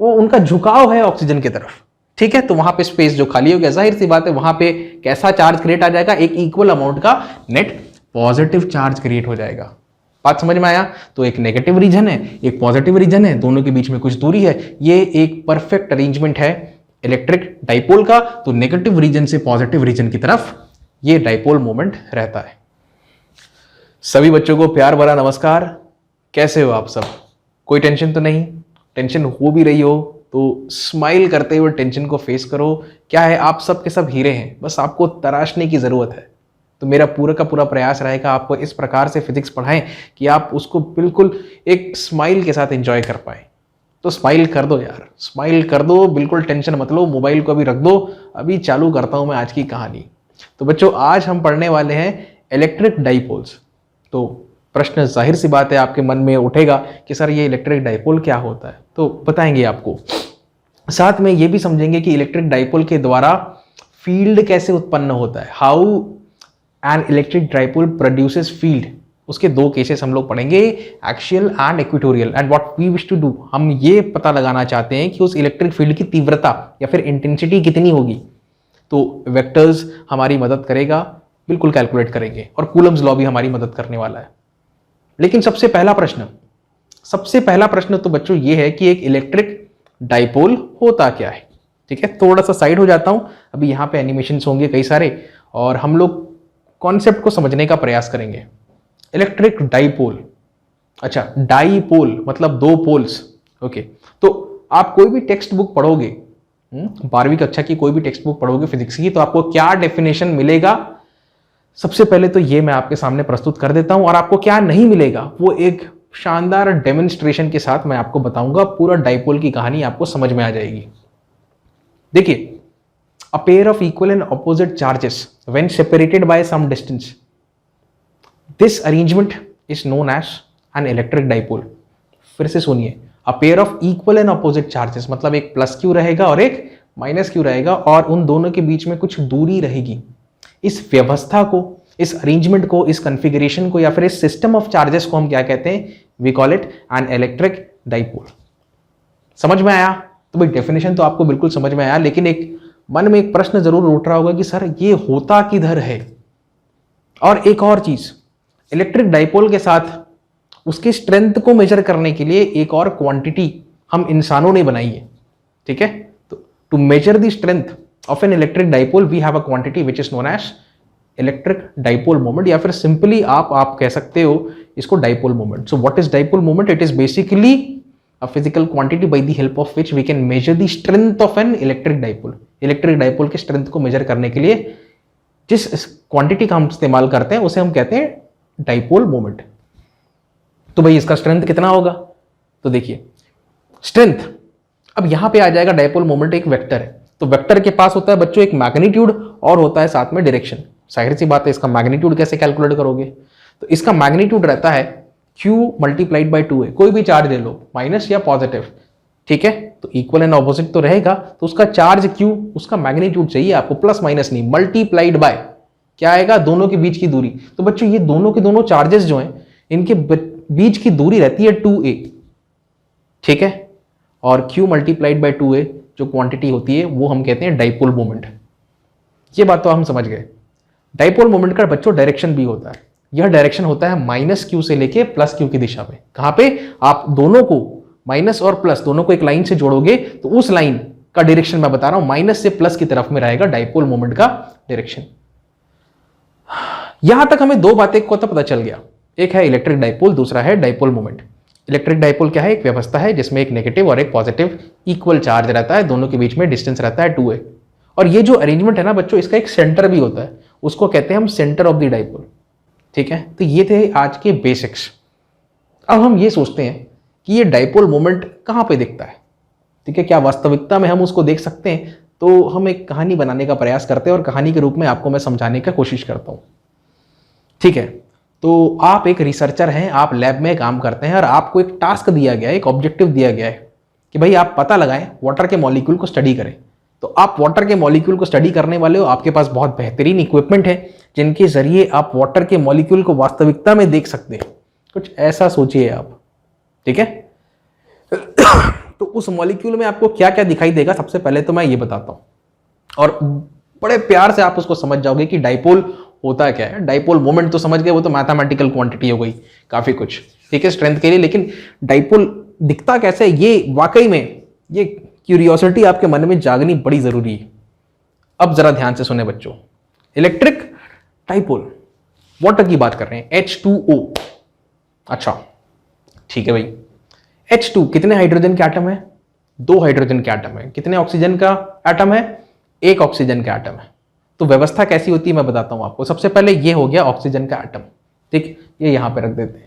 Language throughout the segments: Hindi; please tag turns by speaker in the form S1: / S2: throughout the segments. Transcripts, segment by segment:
S1: वो उनका झुकाव है ऑक्सीजन की तरफ, ठीक है। तो वहां पे स्पेस जो खाली हो गया, जाहिर सी बात है वहां पे कैसा चार्ज क्रिएट आ जाएगा, एक इक्वल अमाउंट का नेट पॉजिटिव चार्ज क्रिएट हो जाएगा। बात समझ में आया? तो एक नेगेटिव रीजन है, एक पॉजिटिव रीजन है, दोनों के बीच में कुछ दूरी है। ये एक परफेक्ट अरेंजमेंट है इलेक्ट्रिक डाइपोल का। तो नेगेटिव रीजन से पॉजिटिव रीजन की तरफ ये डाइपोल मोमेंट रहता है। सभी बच्चों को प्यार भरा नमस्कार। कैसे हो आप सब? कोई टेंशन तो नहीं? टेंशन हो भी रही हो तो स्माइल करते हुए टेंशन को फेस करो। क्या है, आप सब के सब हीरे हैं, बस आपको तराशने की जरूरत है। तो मेरा पूरा का पूरा प्रयास रहेगा आपको इस प्रकार से फिजिक्स पढ़ाएं कि आप उसको बिल्कुल एक स्माइल के साथ एंजॉय कर पाए। तो स्माइल कर दो यार, स्माइल कर दो, बिल्कुल टेंशन मत लो, मोबाइल को अभी रख दो। अभी चालू करता हूं मैं आज की कहानी। तो बच्चों, आज हम पढ़ने वाले हैं इलेक्ट्रिक डाइपोल्स। तो प्रश्न जाहिर सी बात है आपके मन में उठेगा कि सर ये इलेक्ट्रिक डाइपोल क्या होता है, तो बताएंगे आपको। साथ में ये भी समझेंगे कि इलेक्ट्रिक डाइपोल के द्वारा फील्ड कैसे उत्पन्न होता है, how an electric dipole produces field. उसके दो केसेस हम लोग पढ़ेंगे, axial and equatorial. And what we wish to do, हम ये पता लगाना चाहते हैं कि उस इलेक्ट्रिक फील्ड की तीव्रता या फिर इंटेंसिटी कितनी होगी। तो वेक्टर्स हमारी मदद करेगा, बिल्कुल कैलकुलेट करेंगे, और कूलम्स लॉ भी हमारी मदद करने वाला है। लेकिन सबसे पहला प्रश्न तो बच्चों ये है कि एक इलेक्ट्रिक डाइपोल होता क्या है। ठीक है, थोड़ा सा साइड हो जाता हूं, अभी यहां पे एनिमेशंस होंगे कई सारे और हम लोग कॉन्सेप्ट को समझने का प्रयास करेंगे। इलेक्ट्रिक डाइपोल, अच्छा डाइपोल मतलब दो पोल्स। ओके, तो आप कोई भी टेक्स्ट बुक पढ़ोगे, 12वीं कक्षा की कोई भी टेक्स्ट बुक पढ़ोगे फिजिक्स की, तो आपको क्या डेफिनेशन मिलेगा, सबसे पहले तो ये मैं आपके सामने प्रस्तुत कर देता हूं। और आपको क्या नहीं मिलेगा वो एक शानदार डेमोन्स्ट्रेशन के साथ मैं आपको बताऊंगा। पूरा डाइपोल की कहानी आपको समझ में आ जाएगी। देखिए, a pair of equal and opposite charges when separated by some distance, this arrangement is known as an electric dipole। फिर से सुनिए, a pair of equal and opposite charges मतलब एक प्लस क्यू रहेगा और एक माइनस क्यू रहेगा, और उन दोनों के बीच में कुछ दूरी रहेगी। इस व्यवस्था को, इस अरेंजमेंट को, इस कॉन्फ़िगरेशन को या फिर इस सिस्टम ऑफ चार्जेस को हम क्या कहते हैं? We call it an electric dipole. समझ में आया? तो भाई डेफिनेशन तो आपको बिल्कुल समझ में आया, लेकिन एक मन में एक प्रश्न जरूर उठ रहा होगा कि सर ये होता किधर है। और एक और चीज, इलेक्ट्रिक डाइपोल के साथ उसकी स्ट्रेंथ को मेजर करने के लिए एक और क्वांटिटी हम इंसानों ने बनाई है। ठीक है, तो to measure the strength of an electric dipole we have a quantity which is known as electric dipole moment, या फिर सिंपली आप कह सकते हो इसको dipole moment. So what is dipole moment? It is basically a physical quantity by the help of which we can measure the strength of an electric dipole। Electric dipole के स्ट्रेंथ को मेजर करने के लिए जिस क्वांटिटी का हम इस्तेमाल करते हैं उसे हम कहते हैं डाइपोल मोमेंट। तो भाई इसका स्ट्रेंथ कितना होगा? तो देखिए स्ट्रेंथ, अब यहां पे आ जाएगा डाइपोल मोमेंट एक वेक्टर है, तो वेक्टर के पास होता है बच्चों एक मैग्नीट्यूड और होता है साथ में डायरेक्शन। जाहिर सी बात है, इसका मैग्नीट्यूड कैसे कैलकुलेट करोगे? तो इसका मैग्नीट्यूड रहता है Q मल्टीप्लाइड बाई 2 है। कोई भी चार्ज ले लो, माइनस या पॉजिटिव, ठीक है, तो इक्वल एंड ऑपोजिट तो रहेगा, तो उसका चार्ज Q, उसका मैग्नीट्यूड चाहिए आपको, प्लस माइनस नहीं, मल्टीप्लाइड बाय क्या आएगा? दोनों के बीच की दूरी। तो बच्चों ये दोनों के दोनों चार्जेस जो हैं इनके बीच की दूरी रहती है 2a, ठीक है, और Q मल्टीप्लाइड बाई 2a जो क्वांटिटी होती है वो हम कहते हैं डाइपोल मोमेंट। ये बात तो हम समझ गए। डाइपोल मोमेंट का बच्चों डायरेक्शन भी होता है। यह डायरेक्शन होता है माइनस क्यू से लेके प्लस क्यू की दिशा में। कहां पे? आप दोनों को, माइनस और प्लस दोनों को एक लाइन से जोड़ोगे तो उस लाइन का डायरेक्शन मैं बता रहा हूं, माइनस से प्लस की तरफ में रहेगा डाइपोल मोमेंट का डायरेक्शन। यहां तक हमें दो बातें को तो पता चल गया, एक है इलेक्ट्रिक डाइपोल, दूसरा है डाइपोल मोमेंट। इलेक्ट्रिक डाइपोल क्या है? एक व्यवस्था है जिसमें एक नेगेटिव और एक पॉजिटिव इक्वल चार्ज रहता है, दोनों के बीच में डिस्टेंस रहता है 2a। और ये जो अरेंजमेंट है ना बच्चों, इसका एक सेंटर भी होता है, उसको कहते हैं हम सेंटर ऑफ द डाइपोल। ठीक है, तो ये थे आज के बेसिक्स। अब हम ये सोचते हैं कि ये डाइपोल मोमेंट कहां पे दिखता है। ठीक है, क्या वास्तविकता में हम उसको देख सकते हैं? तो हम एक कहानी बनाने का प्रयास करते हैं और कहानी के रूप में आपको मैं समझाने का कोशिश करता हूं। ठीक है, तो आप एक रिसर्चर हैं, आप लैब में काम करते हैं और आपको एक टास्क दिया गया है, एक ऑब्जेक्टिव दिया गया है कि भाई आप पता लगाएं, वाटर के मॉलिक्यूल को स्टडी करें। तो आप वाटर के मॉलिक्यूल को स्टडी करने वाले हो, आपके पास बहुत बेहतरीन इक्विपमेंट है जिनके जरिए आप वाटर के मॉलिक्यूल को वास्तविकता में देख सकते हैं। कुछ ऐसा सोचिए आप, ठीक है। तो उस मॉलिक्यूल में आपको क्या क्या दिखाई देगा, सबसे पहले तो मैं ये बताता हूं और बड़े प्यार से आप उसको समझ जाओगे कि डाइपोल होता क्या है। डाइपोल मोमेंट तो समझ गए, वो तो मैथमेटिकल क्वांटिटी हो गई काफी कुछ, ठीक है, स्ट्रेंथ के लिए। लेकिन डाइपोल दिखता कैसे, ये वाकई में ये क्यूरियोसिटी आपके मन में जागनी बड़ी जरूरी है। अब जरा ध्यान से सुने बच्चों, इलेक्ट्रिक डाइपोल, वाटर की बात कर रहे हैं, H2O। अच्छा ठीक है भाई, H2 कितने हाइड्रोजन के एटम है? 2 हाइड्रोजन के एटम है। कितने ऑक्सीजन का एटम है? 1 ऑक्सीजन का एटम है। तो व्यवस्था कैसी होती है मैं बताता हूं आपको। सबसे पहले ये हो गया ऑक्सीजन का एटम, ठीक, ये यहां पे रख देते हैं।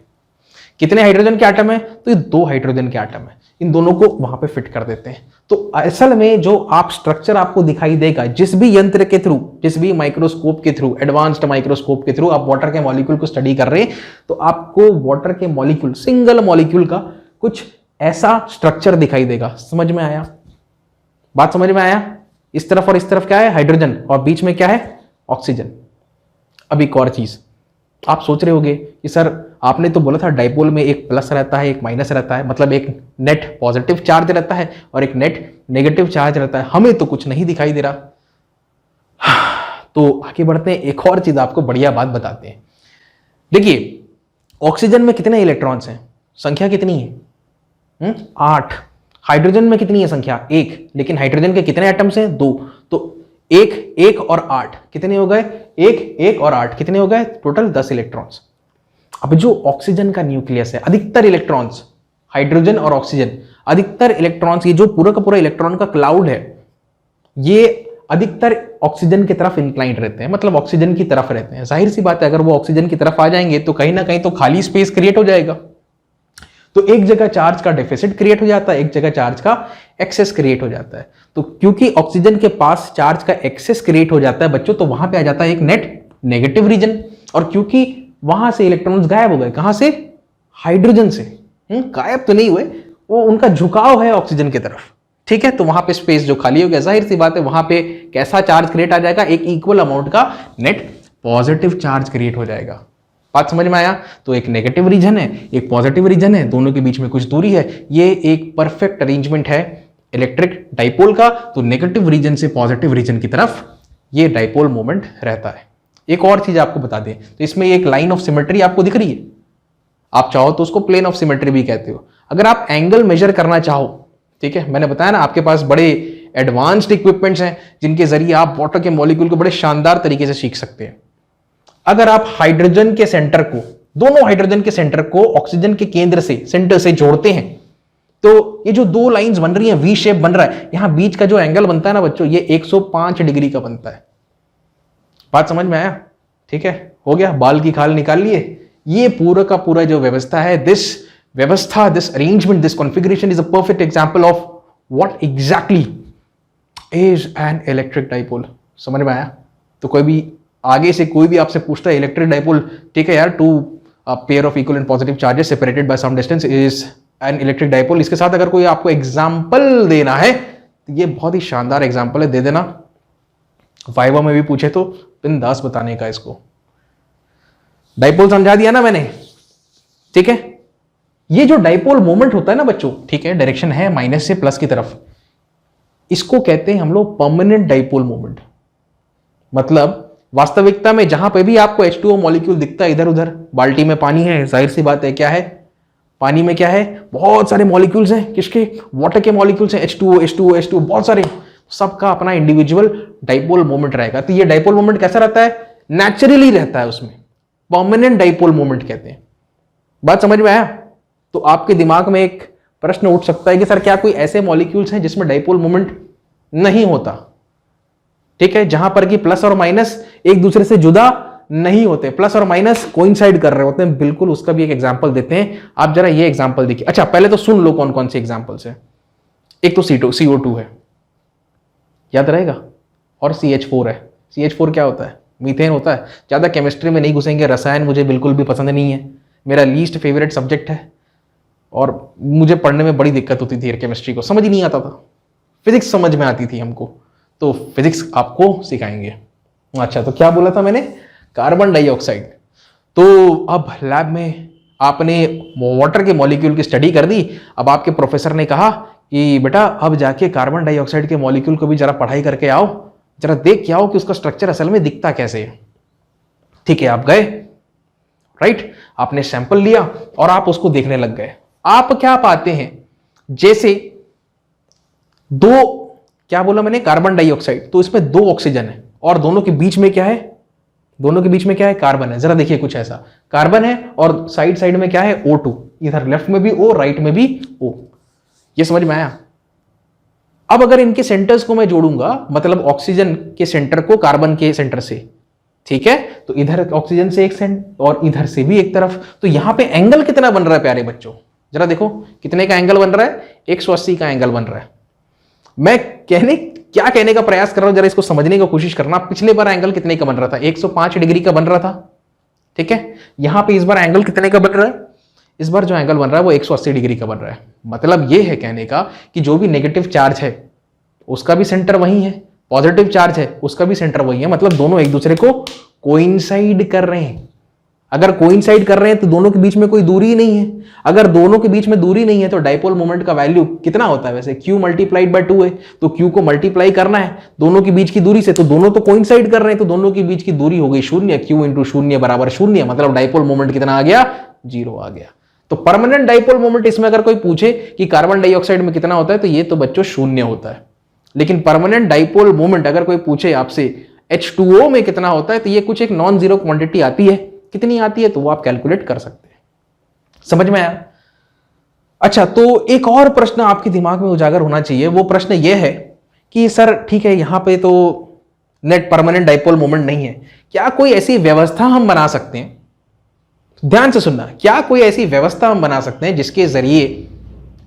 S1: कितने हाइड्रोजन के एटम है? तो ये 2 हाइड्रोजन के एटम है, इन दोनों को वहां पे फिट कर देते हैं। तो असल में जो आप स्ट्रक्चर आपको दिखाई देगा जिस भी यंत्र के थ्रू, जिस भी माइक्रोस्कोप के थ्रू, एडवांस्ड माइक्रोस्कोप के थ्रू आप वाटर के मॉलिक्यूल को स्टडी कर रहे हैं, तो आपको वाटर के मॉलिक्यूल, सिंगल मॉलिक्यूल का कुछ ऐसा स्ट्रक्चर दिखाई देगा। समझ में आया? बात समझ में आया? इस तरफ और इस तरफ क्या है? हाइड्रोजन, और बीच में क्या है? ऑक्सीजन। अब एक और चीज आप सोच रहे होंगे कि सर आपने तो बोला था डाइपोल में एक प्लस रहता है, एक माइनस रहता है, मतलब एक नेट पॉजिटिव चार्ज रहता है और एक नेट नेगेटिव चार्ज रहता है, हमें तो कुछ नहीं दिखाई दे रहा। तो आगे बढ़ते हैं, एक और चीज आपको बढ़िया बात बताते हैं। देखिए ऑक्सीजन में कितने इलेक्ट्रॉन्स हैं? संख्या कितनी है? 8। हाइड्रोजन में कितनी है संख्या? 1। लेकिन हाइड्रोजन के कितने एटम्स हैं? 2। तो 1, 1 और 8 कितने हो गए? 1, 1 और 8 कितने हो गए? Total 10 electrons. अब जो ऑक्सीजन का न्यूक्लियस है, अधिकतर इलेक्ट्रॉन्स, हाइड्रोजन और ऑक्सीजन, अधिकतर इलेक्ट्रॉन्स, ये जो पूरा का पूरा इलेक्ट्रॉन का क्लाउड है, ये अधिकतर ऑक्सीजन की तरफ इंक्लाइंड रहते हैं, मतलब ऑक्सीजन की तरफ रहते हैं। जाहिर सी बात है अगर वो ऑक्सीजन की तरफ आ जाएंगे तो कहीं ना कहीं तो खाली स्पेस क्रिएट हो जाएगा। तो एक जगह चार्ज का डेफिसिट क्रिएट हो जाता है, एक जगह चार्ज का एक्सेस क्रिएट हो जाता है। तो क्योंकि ऑक्सीजन के पास चार्ज का एक्सेस क्रिएट हो जाता है बच्चों, तो वहां पे आ जाता है एक नेट नेगेटिव रीजन। और क्योंकि वहां से इलेक्ट्रॉन्स गायब हो गए, कहां से? हाइड्रोजन से। गायब तो नहीं हुए, वो उनका झुकाव है ऑक्सीजन की तरफ, ठीक है। तो वहां पे स्पेस जो खाली हो गया, जाहिर सी बात है वहां पे कैसा चार्ज क्रिएट आ जाएगा? एक इक्वल अमाउंट का नेट पॉजिटिव चार्ज क्रिएट हो जाएगा। बात समझ में आया? तो एक नेगेटिव रीजन है, एक पॉजिटिव रीजन है, दोनों के बीच में कुछ दूरी है। ये एक परफेक्ट अरेंजमेंट है इलेक्ट्रिक डाइपोल का। तो नेगेटिव रीजन से पॉजिटिव रीजन की तरफ ये डाइपोल मोमेंट रहता है। एक और चीज आपको बता दें, तो इसमें एक लाइन ऑफ सिमेट्री आपको दिख रही है, आप चाहो तो उसको प्लेन ऑफ सिमेट्री भी कहते हो। अगर आप एंगल मेजर करना चाहो, ठीक है, मैंने बताया ना आपके पास बड़े एडवांस्ड इक्विपमेंट्स हैं जिनके जरिए आप वाटर के मॉलिक्यूल को बड़े शानदार तरीके से सीख सकते हैं। अगर आप हाइड्रोजन के सेंटर को, दोनों हाइड्रोजन के सेंटर को ऑक्सीजन के केंद्र से, सेंटर से जोड़ते हैं, तो ये जो 2 लाइंस बन रही हैं, वी शेप बन रहा है, यहां बीच का जो एंगल बनता है ना बच्चों, ये 105 डिग्री का बनता है। बात समझ में आया? ठीक है, हो गया, बाल की खाल निकाल लिए। ये पूरा का पूरा जो व्यवस्था है, दिस व्यवस्था, this arrangement, this configuration is a perfect example of what exactly is an electric dipole. समझ में आया? तो कोई भी आगे से कोई भी आपसे पूछता है इलेक्ट्रिक डाइपोल, ठीक है यार, 2 pair of equal and positive charges separated by some distance is an electric dipole. इसके साथ अगर कोई आपको एग्जांपल देना है तो ये बहुत ही शानदार एग्जांपल है, दे देना। वाइवा में भी पूछे तो बिंदास बताने का इसको। डाइपोल समझा दिया ना मैंने, ठीक है। ये जो डाइपोल मोमेंट होता है ना बच्चों, ठीक है, डायरेक्शन है माइनस से प्लस की तरफ, इसको कहते हैं हम लोग परमानेंट डाइपोल मोमेंट। मतलब वास्तविकता में जहां पे भी आपको H2O मॉलिक्यूल दिखता है इधर उधर, बाल्टी में पानी है, जाहिर सी बात है क्या है, पानी में क्या है? बहुत सारे मॉलिक्यूल्स हैं। किसके? वाटर के मॉलिक्यूल्स हैं, H2O, H2O, H2O, बहुत सारे, सबका अपना इंडिविजुअल डाइपोल मोमेंट रहेगा। तो ये डाइपोल मोमेंट कैसा रहता है? नेचुरली रहता है, उसमें परमानेंट डाइपोल मोमेंट कहते हैं। बात समझ में आया? तो आपके दिमाग में एक प्रश्न उठ सकता है कि सर क्या कोई ऐसे मॉलिक्यूल्स हैं जिसमें डाइपोल मोमेंट नहीं होता? ठीक है, जहां पर कि प्लस और माइनस एक दूसरे से जुदा नहीं होते, प्लस और माइनस कोइंसाइड कर रहे होते हैं। बिल्कुल, उसका भी एक एग्जांपल देते हैं। आप जरा ये एग्जांपल देखिए। अच्छा, पहले तो सुन लो कौन कौन से एग्जांपल्स है। एक तो CO2 है, याद रहेगा, और CH4 है। CH4 क्या होता है? मीथेन होता है। ज्यादा केमिस्ट्री में नहीं घुसेंगे, रसायन मुझे बिल्कुल भी पसंद नहीं है, मेरा लीस्ट फेवरेट सब्जेक्ट है और मुझे पढ़ने में बड़ी दिक्कत होती थी, केमिस्ट्री को समझ नहीं आता था। फिजिक्स समझ में आती थी हमको, तो फिजिक्स आपको सिखाएंगे। अच्छा, तो क्या बोला था मैंने? Carbon dioxide. तो अब लैब में आपने वाटर के मॉलिक्यूल की स्टडी कर दी। अब आपके प्रोफेसर ने कहा कि बेटा अब जाके कार्बन डाइऑक्साइड के मॉलिक्यूल को भी जरा पढ़ाई करके आओ, जरा देख के आओ कि उसका स्ट्रक्चर असल में दिखता कैसे है। ठीक है, आप गए, राइट, आपने सैंपल लिया और आप उसको देखने लग गए। आप क्या पाते हैं, जैसे दो, क्या बोला मैंने, कार्बन डाइऑक्साइड, तो इसमें दो ऑक्सीजन है और दोनों के बीच में क्या है, दोनों के बीच में क्या है, कार्बन है। जरा देखिए कुछ ऐसा, कार्बन है और साइड साइड में क्या है, O2, इधर लेफ्ट में भी O, राइट में भी O। ये समझ में आया? अब अगर इनके सेंटर्स को मैं जोड़ूंगा, मतलब ऑक्सीजन के सेंटर को कार्बन के सेंटर से, ठीक है, तो इधर ऑक्सीजन से एक सेंटर और इधर से भी एक तरफ, तो यहां पे एंगल कितना बन रहा है प्यारे बच्चों, जरा देखो कितने का एंगल बन रहा है, 180 का एंगल बन रहा है। मैं क्या कहने का प्रयास कर रहा हूं, जरा इसको समझने की कोशिश करना। पिछले बार एंगल कितने का बन रहा था, 105 डिग्री का बन रहा था, ठीक है। यहां पे इस बार एंगल कितने का बन रहा है, इस बार जो एंगल बन रहा है वो 180 डिग्री का बन रहा है। मतलब ये है कहने का कि जो भी नेगेटिव चार्ज है उसका भी सेंटर वही है, पॉजिटिव चार्ज है उसका भी सेंटर वही है, मतलब दोनों एक दूसरे को कोइंसाइड कर रहे हैं। अगर कोइंसाइड कर रहे हैं तो दोनों के बीच में कोई दूरी नहीं है। अगर दोनों के बीच में दूरी नहीं है तो डाइपोल मोमेंट का वैल्यू कितना होता है वैसे, Q मल्टीप्लाइड बाय 2 है, तो Q को मल्टीप्लाई करना है दोनों के बीच की दूरी से, तो दोनों तो कोइंसाइड कर रहे हैं, तो दोनों के बीच की दूरी हो गई 0, Q इंटू 0 बराबर 0, मतलब डाइपोल मोमेंट कितना आ गया, 0 आ गया। तो परमानेंट डाइपोल मोमेंट इसमें अगर कोई पूछे कि कार्बन डाइऑक्साइड में कितना होता है, तो ये तो बच्चों 0 होता है। लेकिन परमानेंट डाइपोल मोमेंट अगर कोई पूछे आपसे H2O में कितना होता है, तो ये कुछ एक नॉन जीरो क्वांटिटी आती है, कितनी आती है तो वो आप कैलकुलेट कर सकते हैं। समझ में आया? अच्छा, तो एक और प्रश्न आपके दिमाग में उजागर होना चाहिए, वो प्रश्न ये है कि सर ठीक है, यहां पे तो नेट परमानेंट डाइपोल मोमेंट नहीं है, क्या कोई ऐसी व्यवस्था हम बना सकते हैं, ध्यान से सुनना, क्या कोई ऐसी व्यवस्था हम बना सकते हैं जिसके जरिए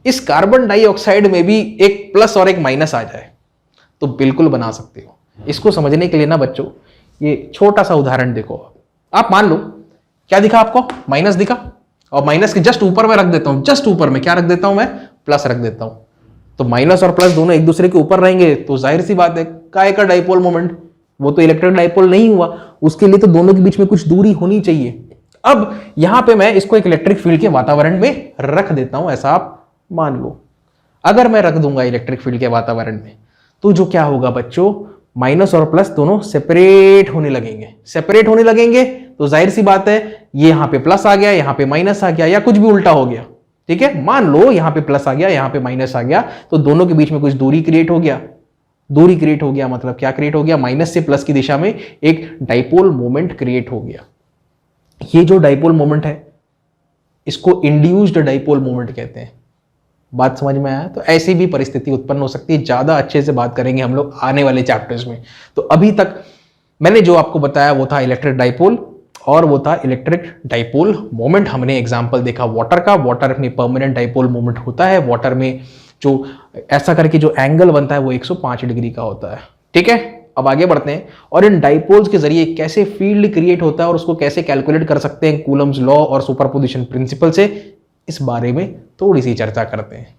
S1: इस कार्बन डाइऑक्साइड में भी एक प्लस और एक माइनस आ जाए? तो बिल्कुल बना सकते हो। इसको समझने के लिए ना बच्चों, ये छोटा सा उदाहरण देखो। आप मान लो, क्या दिखा आपको, माइनस दिखा, और माइनस के जस्ट ऊपर मैं रख देता हूं, जस्ट ऊपर में क्या रख देता हूं मैं, प्लस रख देता हूं। तो माइनस और प्लस दोनों एक दूसरे के ऊपर रहेंगे, तो जाहिर सी बात है काय का डाइपोल मोमेंट, वो तो इलेक्ट्रिक डाइपोल नहीं हुआ, उसके लिए तो दोनों के बीच में कुछ दूरी होनी चाहिए। अब यहां पे मैं इसको एक इलेक्ट्रिक फील्ड के वातावरण में रख देता हूं, ऐसा आप मान लो। अगर मैं रख दूंगा इलेक्ट्रिक फील्ड के वातावरण में, तो जो क्या होगा बच्चों, माइनस और प्लस दोनों सेपरेट होने लगेंगे। सेपरेट होने लगेंगे तो जाहिर सी बात है ये यहां पे प्लस आ गया, यहां पे माइनस आ गया, या कुछ भी उल्टा हो गया, ठीक है। मान लो यहां पे प्लस आ गया, यहां पे माइनस आ गया, तो दोनों के बीच में कुछ दूरी क्रिएट हो गया। दूरी क्रिएट हो गया मतलब क्या क्रिएट हो गया, माइनस से प्लस की दिशा में एक डाइपोल मोमेंट क्रिएट हो गया। ये जो डाइपोल मोमेंट है इसको इंड्यूस्ड डाइपोल मोमेंट कहते हैं। बात समझ में आया? तो ऐसी भी परिस्थिति उत्पन्न हो सकती है, ज्यादा अच्छे से बात करेंगे हम लोग आने वाले चैप्टर्स में। तो अभी तक मैंने जो आपको बताया वो था इलेक्ट्रिक डाइपोल और वो था इलेक्ट्रिक डाइपोल मोमेंट। हमने एग्जांपल देखा वाटर का, वाटर में परमानेंट डाइपोल मोमेंट होता है, वाटर में जो ऐसा करके जो एंगल बनता है वो 105 डिग्री का होता है, ठीक है। अब आगे बढ़ते हैं और इन डाइपोल्स के जरिए कैसे फील्ड क्रिएट होता है और उसको कैसे कैलकुलेट कर सकते हैं कूलम्स लॉ और सुपरपोजिशन प्रिंसिपल से, इस बारे में थोड़ी सी चर्चा करते हैं।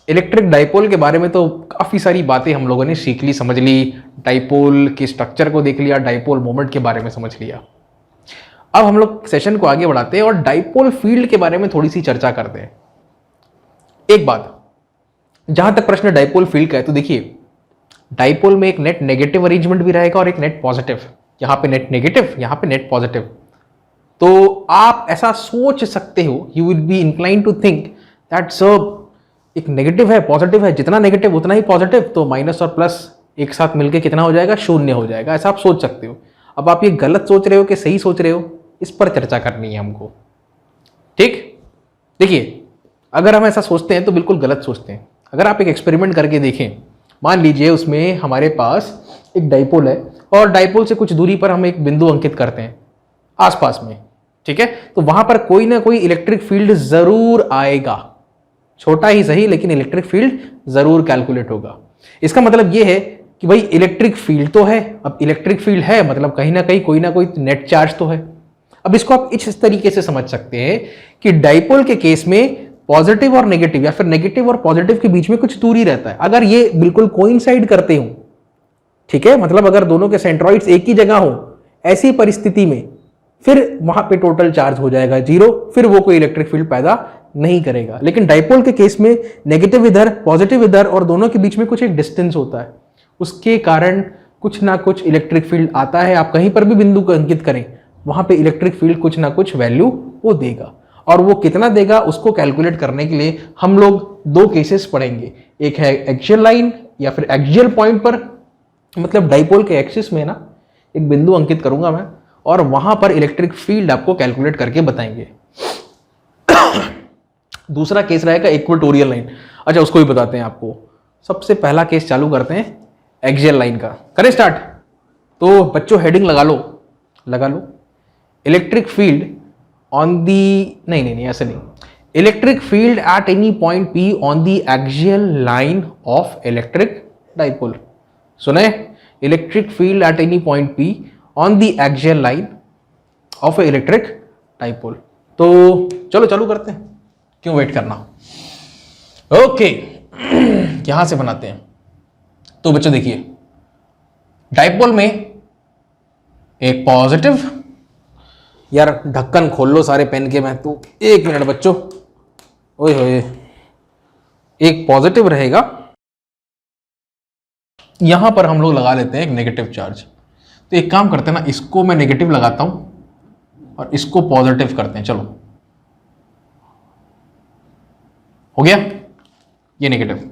S1: इलेक्ट्रिक डाइपोल के बारे में तो काफ़ी सारी बातें हम लोगों ने सीख ली, समझ ली, डाइपोल के स्ट्रक्चर को देख लिया, डाइपोल मोमेंट के बारे में समझ लिया। अब हम लोग सेशन को आगे बढ़ाते हैं और डाइपोल फील्ड के बारे में थोड़ी सी चर्चा करते हैं। एक बात, जहां तक प्रश्न डाइपोल फील्ड का है, तो देखिए डाइपोल में एक नेट नेगेटिव अरेंजमेंट भी रहेगा और एक नेट पॉजिटिव, यहां पे नेट नेगेटिव, यहां पे नेट पॉजिटिव। तो आप ऐसा सोच सकते हो, you will be incline to think that sir एक नेगेटिव है पॉजिटिव है, जितना नेगेटिव उतना ही पॉजिटिव, तो माइनस और प्लस एक साथ मिलके कितना हो जाएगा, 0 हो जाएगा, ऐसा आप सोच सकते हो। अब आप ये गलत सोच रहे हो कि सही सोच रहे हो, इस पर चर्चा करनी है हमको, ठीक। देखिए अगर हम ऐसा सोचते हैं तो बिल्कुल गलत सोचते हैं। अगर आप एक एक्सपेरिमेंट करके देखें, मान लीजिए उसमें हमारे पास एक डाइपोल है और डाइपोल से कुछ दूरी पर हम एक बिंदु अंकित करते हैं आसपास में, ठीक है, तो वहां पर कोई ना कोई इलेक्ट्रिक फील्ड जरूर आएगा, छोटा ही सही लेकिन इलेक्ट्रिक फील्ड जरूर कैलकुलेट होगा। इसका मतलब यह है कि भाई इलेक्ट्रिक फील्ड तो है, अब इलेक्ट्रिक फील्ड है मतलब कहीं ना कहीं कोई ना कोई नेट चार्ज तो है। अब इसको आप इस तरीके से समझ सकते हैं कि डाइपोल के केस में पॉजिटिव और नेगेटिव या फिर नेगेटिव और पॉजिटिव के बीच में कुछ दूरी रहता है। अगर ये बिल्कुल कोइंसाइड करते हो, ठीक है, मतलब अगर दोनों के सेंट्रॉइड्स एक ही जगह हो, ऐसी परिस्थिति में फिर वहां पे टोटल चार्ज हो जाएगा 0, फिर वो कोई इलेक्ट्रिक फील्ड पैदा नहीं करेगा। लेकिन डाइपोल के केस में नेगेटिव इधर पॉजिटिव इधर और दोनों के बीच में कुछ एक डिस्टेंस होता है, उसके कारण कुछ ना कुछ इलेक्ट्रिक फील्ड आता है। आप कहीं पर भी बिंदु को अंकित करें वहां पे इलेक्ट्रिक फील्ड कुछ ना कुछ वैल्यू वो देगा, और वो कितना देगा उसको कैलकुलेट करने के लिए हम लोग दो केसेस पढ़ेंगे। एक है एक्सियल लाइन या फिर एक्सियल पॉइंट पर, मतलब डाइपोल के एक्सिस में ना एक बिंदु अंकित करूंगा मैं और वहां पर इलेक्ट्रिक फील्ड आपको कैलकुलेट करके बताएंगे। दूसरा केस रहेगा इक्वेटोरियल लाइन। अच्छा, उसको भी बताते हैं आपको। सबसे पहला केस चालू करते हैं एक्सियल लाइन का। करें स्टार्ट? तो बच्चों हेडिंग लगा लो इलेक्ट्रिक फील्ड ऑन दी, नहीं ऐसे नहीं, electric field at any point P on the axial line of electric dipole. सुने, electric field at any point P on the axial line of electric dipole. तो चलो चालू करते हैं, क्यों वेट करना। ओके, यहां से बनाते हैं। तो बच्चों देखिए, डाइपोल में एक पॉजिटिव, यार ढक्कन खोल लो सारे पेन के, मैं तो एक मिनट बच्चों, ओए होए, एक पॉजिटिव रहेगा, यहां पर हम लोग लगा लेते हैं एक नेगेटिव चार्ज। तो एक काम करते हैं ना, इसको मैं नेगेटिव लगाता हूं और इसको पॉजिटिव करते हैं। चलो, हो गया ये नेगेटिव।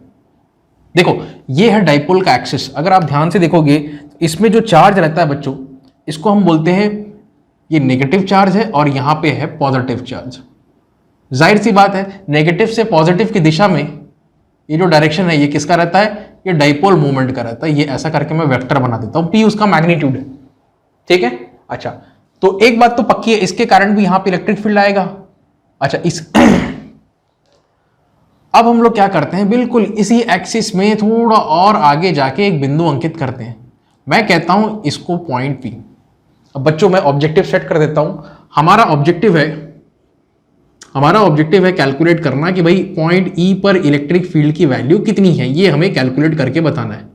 S1: देखो, ये है डाइपोल का एक्सिस। अगर आप ध्यान से देखोगे इसमें जो चार्ज रहता है बच्चों, इसको हम बोलते हैं ये नेगेटिव चार्ज है और यहां पे है पॉजिटिव चार्ज। जाहिर सी बात है, नेगेटिव से पॉजिटिव की दिशा में ये जो डायरेक्शन है ये किसका रहता है? ये डाइपोल मूवमेंट का रहता है। ये ऐसा करके मैं वेक्टर बना देता हूं, पी उसका मैग्नीट्यूड है, ठीक है। अच्छा, तो एक बात तो पक्की है, इसके कारण भी यहां पे इलेक्ट्रिक फील्ड आएगा। अच्छा, इस अब हम लोग क्या करते हैं, बिल्कुल इसी एक्सिस में थोड़ा और आगे जाके एक बिंदु अंकित करते हैं। मैं कहता हूं इसको पॉइंट पी। अब बच्चों मैं ऑब्जेक्टिव सेट कर देता हूं। हमारा ऑब्जेक्टिव है कैलकुलेट करना कि भाई पॉइंट ई पर इलेक्ट्रिक फील्ड की वैल्यू कितनी है, ये हमें कैलकुलेट करके बताना है।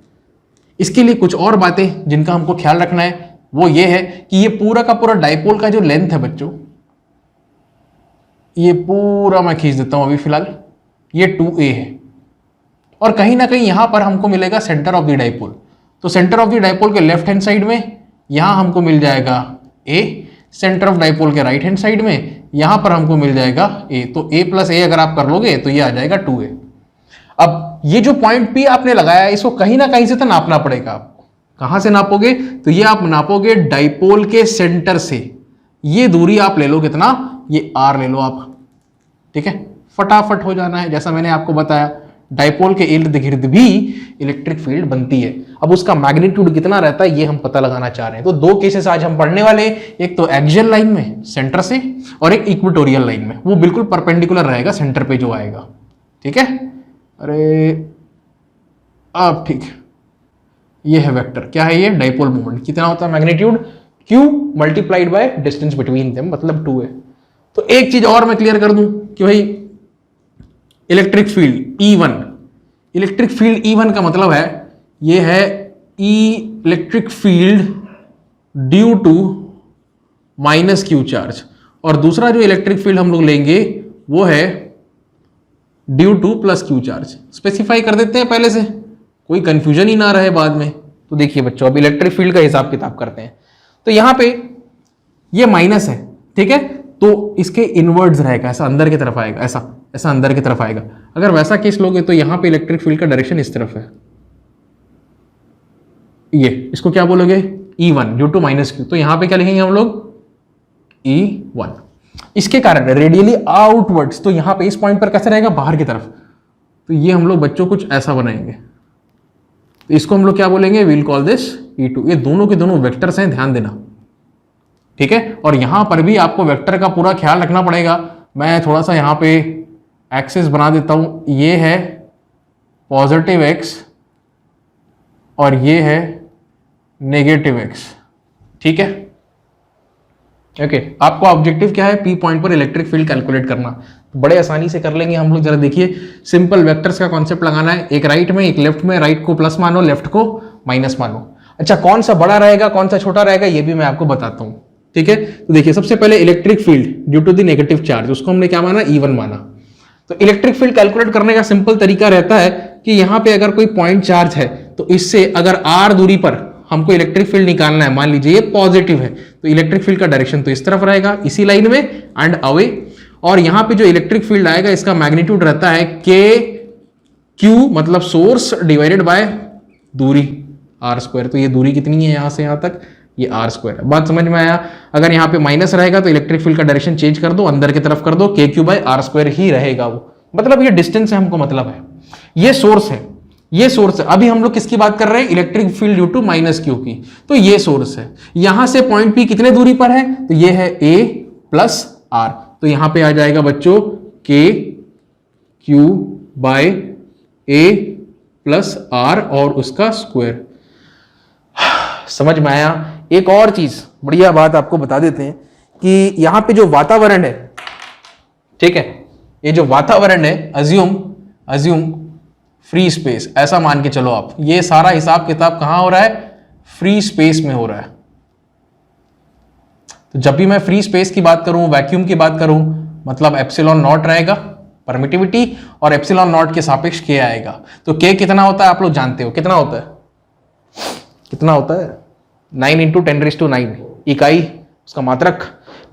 S1: इसके लिए कुछ और बातें जिनका हमको ख्याल रखना है वो ये है कि ये पूरा का पूरा डाइपोल का जो लेंथ है बच्चों, ये पूरा मैं खींच देता हूं अभी फिलहाल, ये 2a है। और कहीं ना कहीं यहां पर हमको मिलेगा सेंटर ऑफ द डाइपोल। तो सेंटर ऑफ द डाइपोल के लेफ्ट हैंड साइड में यहां हमको मिल जाएगा a, सेंटर ऑफ डाइपोल के राइट हैंड साइड में यहां पर हमको मिल जाएगा a। तो a प्लस a अगर आप कर लोगे तो ये आ जाएगा 2a। अब ये जो पॉइंट P आपने लगाया इसको कहीं ना कहीं से तो नापना पड़ेगा आपको। कहां से नापोगे? तो ये आप नापोगे डाइपोल के सेंटर से। ये दूरी आप ले लो कितना, ये r ले लो आप, ठीक है। फटाफट हो जाना है, जैसा मैंने आपको बताया डाइपोल के इर्द गिर्द भी इलेक्ट्रिक फील्ड बनती है। अब उसका मैग्नीट्यूड कितना रहता है ये हम पता लगाना चाह रहे हैं। तो दो केसेस आज हम पढ़ने वाले, एक तो एक्सियल लाइन में सेंटर से और एक इक्वेटोरियल लाइन में, वो बिल्कुल परपेंडिकुलर रहेगा सेंटर पे जो आएगा, ठीक है। अरे अब ठीक, ये है वेक्टर, क्या है ये? Dipole moment. कितना होता है magnitude? q multiplied by distance between them, मतलब 2a। तो एक चीज और मैं क्लियर कर दूं कि भाई electric field E1, electric field E1 का मतलब है ये है electric field due to minus q charge, और दूसरा जो इलेक्ट्रिक फील्ड हम लोग लेंगे वो है due two plus q charge. Specify कर देते हैं पहले से, कोई कंफ्यूजन ही ना रहे बाद में। तो देखिए बच्चों, अब इलेक्ट्रिक फील्ड का हिसाब किताब करते हैं। तो यहां पे ये माइनस है, ठीक है, तो इसके इनवर्ड्स रहेगा, ऐसा अंदर की तरफ आएगा, ऐसा अंदर की तरफ आएगा। अगर वैसा केस लोगे तो यहां पे इलेक्ट्रिक फील्ड का डायरेक्शन इस तरफ है, ये इसको क्या बोलोगे? E1 due to minus q। तो यहां पे क्या लिखेंगे हम लोग? E1। इसके कारण रेडियली आउटवर्ड्स, तो यहां पे इस पॉइंट पर कैसे रहेगा? बाहर की तरफ। तो ये हम लोग बच्चों कुछ ऐसा बनाएंगे, तो इसको हम लोग क्या बोलेंगे? We'll call this E2। ये दोनों के दोनों वेक्टर्स हैं, ध्यान देना, ठीक है। और यहां पर भी आपको वेक्टर का पूरा ख्याल रखना पड़ेगा। मैं थोड़ा सा यहां पे एक्सिस बना देता हूं, ये है पॉजिटिव x और ये है नेगेटिव x, ठीक है। ओके, आपका ऑब्जेक्टिव क्या है? P पॉइंट पर इलेक्ट्रिक फील्ड कैलकुलेट करना। बड़े आसानी से कर लेंगे हम लोग। जरा देखिए, सिंपल वेक्टर्स का कॉन्सेप्ट लगाना है, एक राइट में एक लेफ्ट में। राइट को प्लस मानो, लेफ्ट को माइनस मानो। अच्छा, कौन सा बड़ा रहेगा कौन सा छोटा रहेगा ये भी मैं आपको बताता हूं, ठीक है। तो देखिए, सबसे पहले electric field due to the negative charge, उसको हमने क्या माना? E1 माना। तो इलेक्ट्रिक फील्ड कैलकुलेट करने का सिंपल तरीका रहता है कि यहां पे अगर कोई पॉइंट चार्ज है तो इससे अगर r दूरी पर हमको इलेक्ट्रिक फील्ड निकालना है, मान लीजिए ये पॉजिटिव है, तो इलेक्ट्रिक फील्ड का डायरेक्शन तो इस तरफ रहेगा इसी लाइन में एंड अवे, और यहां पे जो इलेक्ट्रिक फील्ड आएगा इसका मैग्नीट्यूड रहता है के क्यू मतलब सोर्स डिवाइडेड बाय दूरी आर स्क्वायर। तो ये दूरी कितनी है यहां से यहां तक, ये आर स्क्वायर है। बात समझ में आया? अगर यहाँ पे माइनस रहेगा तो इलेक्ट्रिक फील्ड का डायरेक्शन चेंज कर दो, अंदर की तरफ कर दो, के क्यू बाय आर स्क्वायर ही रहेगा वो, मतलब ये डिस्टेंस है हमको मतलब है, ये सोर्स है, ये सोर्स है। अभी हम लोग किसकी बात कर रहे हैं? Electric field due to minus q की। तो ये सोर्स है, यहां से पॉइंट पी कितने दूरी पर है? तो ये है ए प्लस आर, तो यहां पे आ जाएगा बच्चों k q by a plus r और उसका स्क्वायर। समझ में आया? एक और चीज बढ़िया बात आपको बता देते हैं कि यहां पे जो वातावरण है, ठीक है, ये जो वातावरण है, अज्यूम फ्री स्पेस, ऐसा मान के चलो आप, ये सारा हिसाब किताब कहां हो रहा है? फ्री स्पेस में हो रहा है। तो जब भी मैं फ्री स्पेस की बात करूं, वैक्यूम की बात करूं, मतलब एप्सिलॉन नॉट रहेगा परमिटिविटी, और एप्सिलॉन नॉट के सापेक्ष के आएगा। तो के कितना होता है आप लोग जानते हो, कितना होता है? कितना होता है? 9 इंटू 10⁹9 इकाई, उसका मात्रक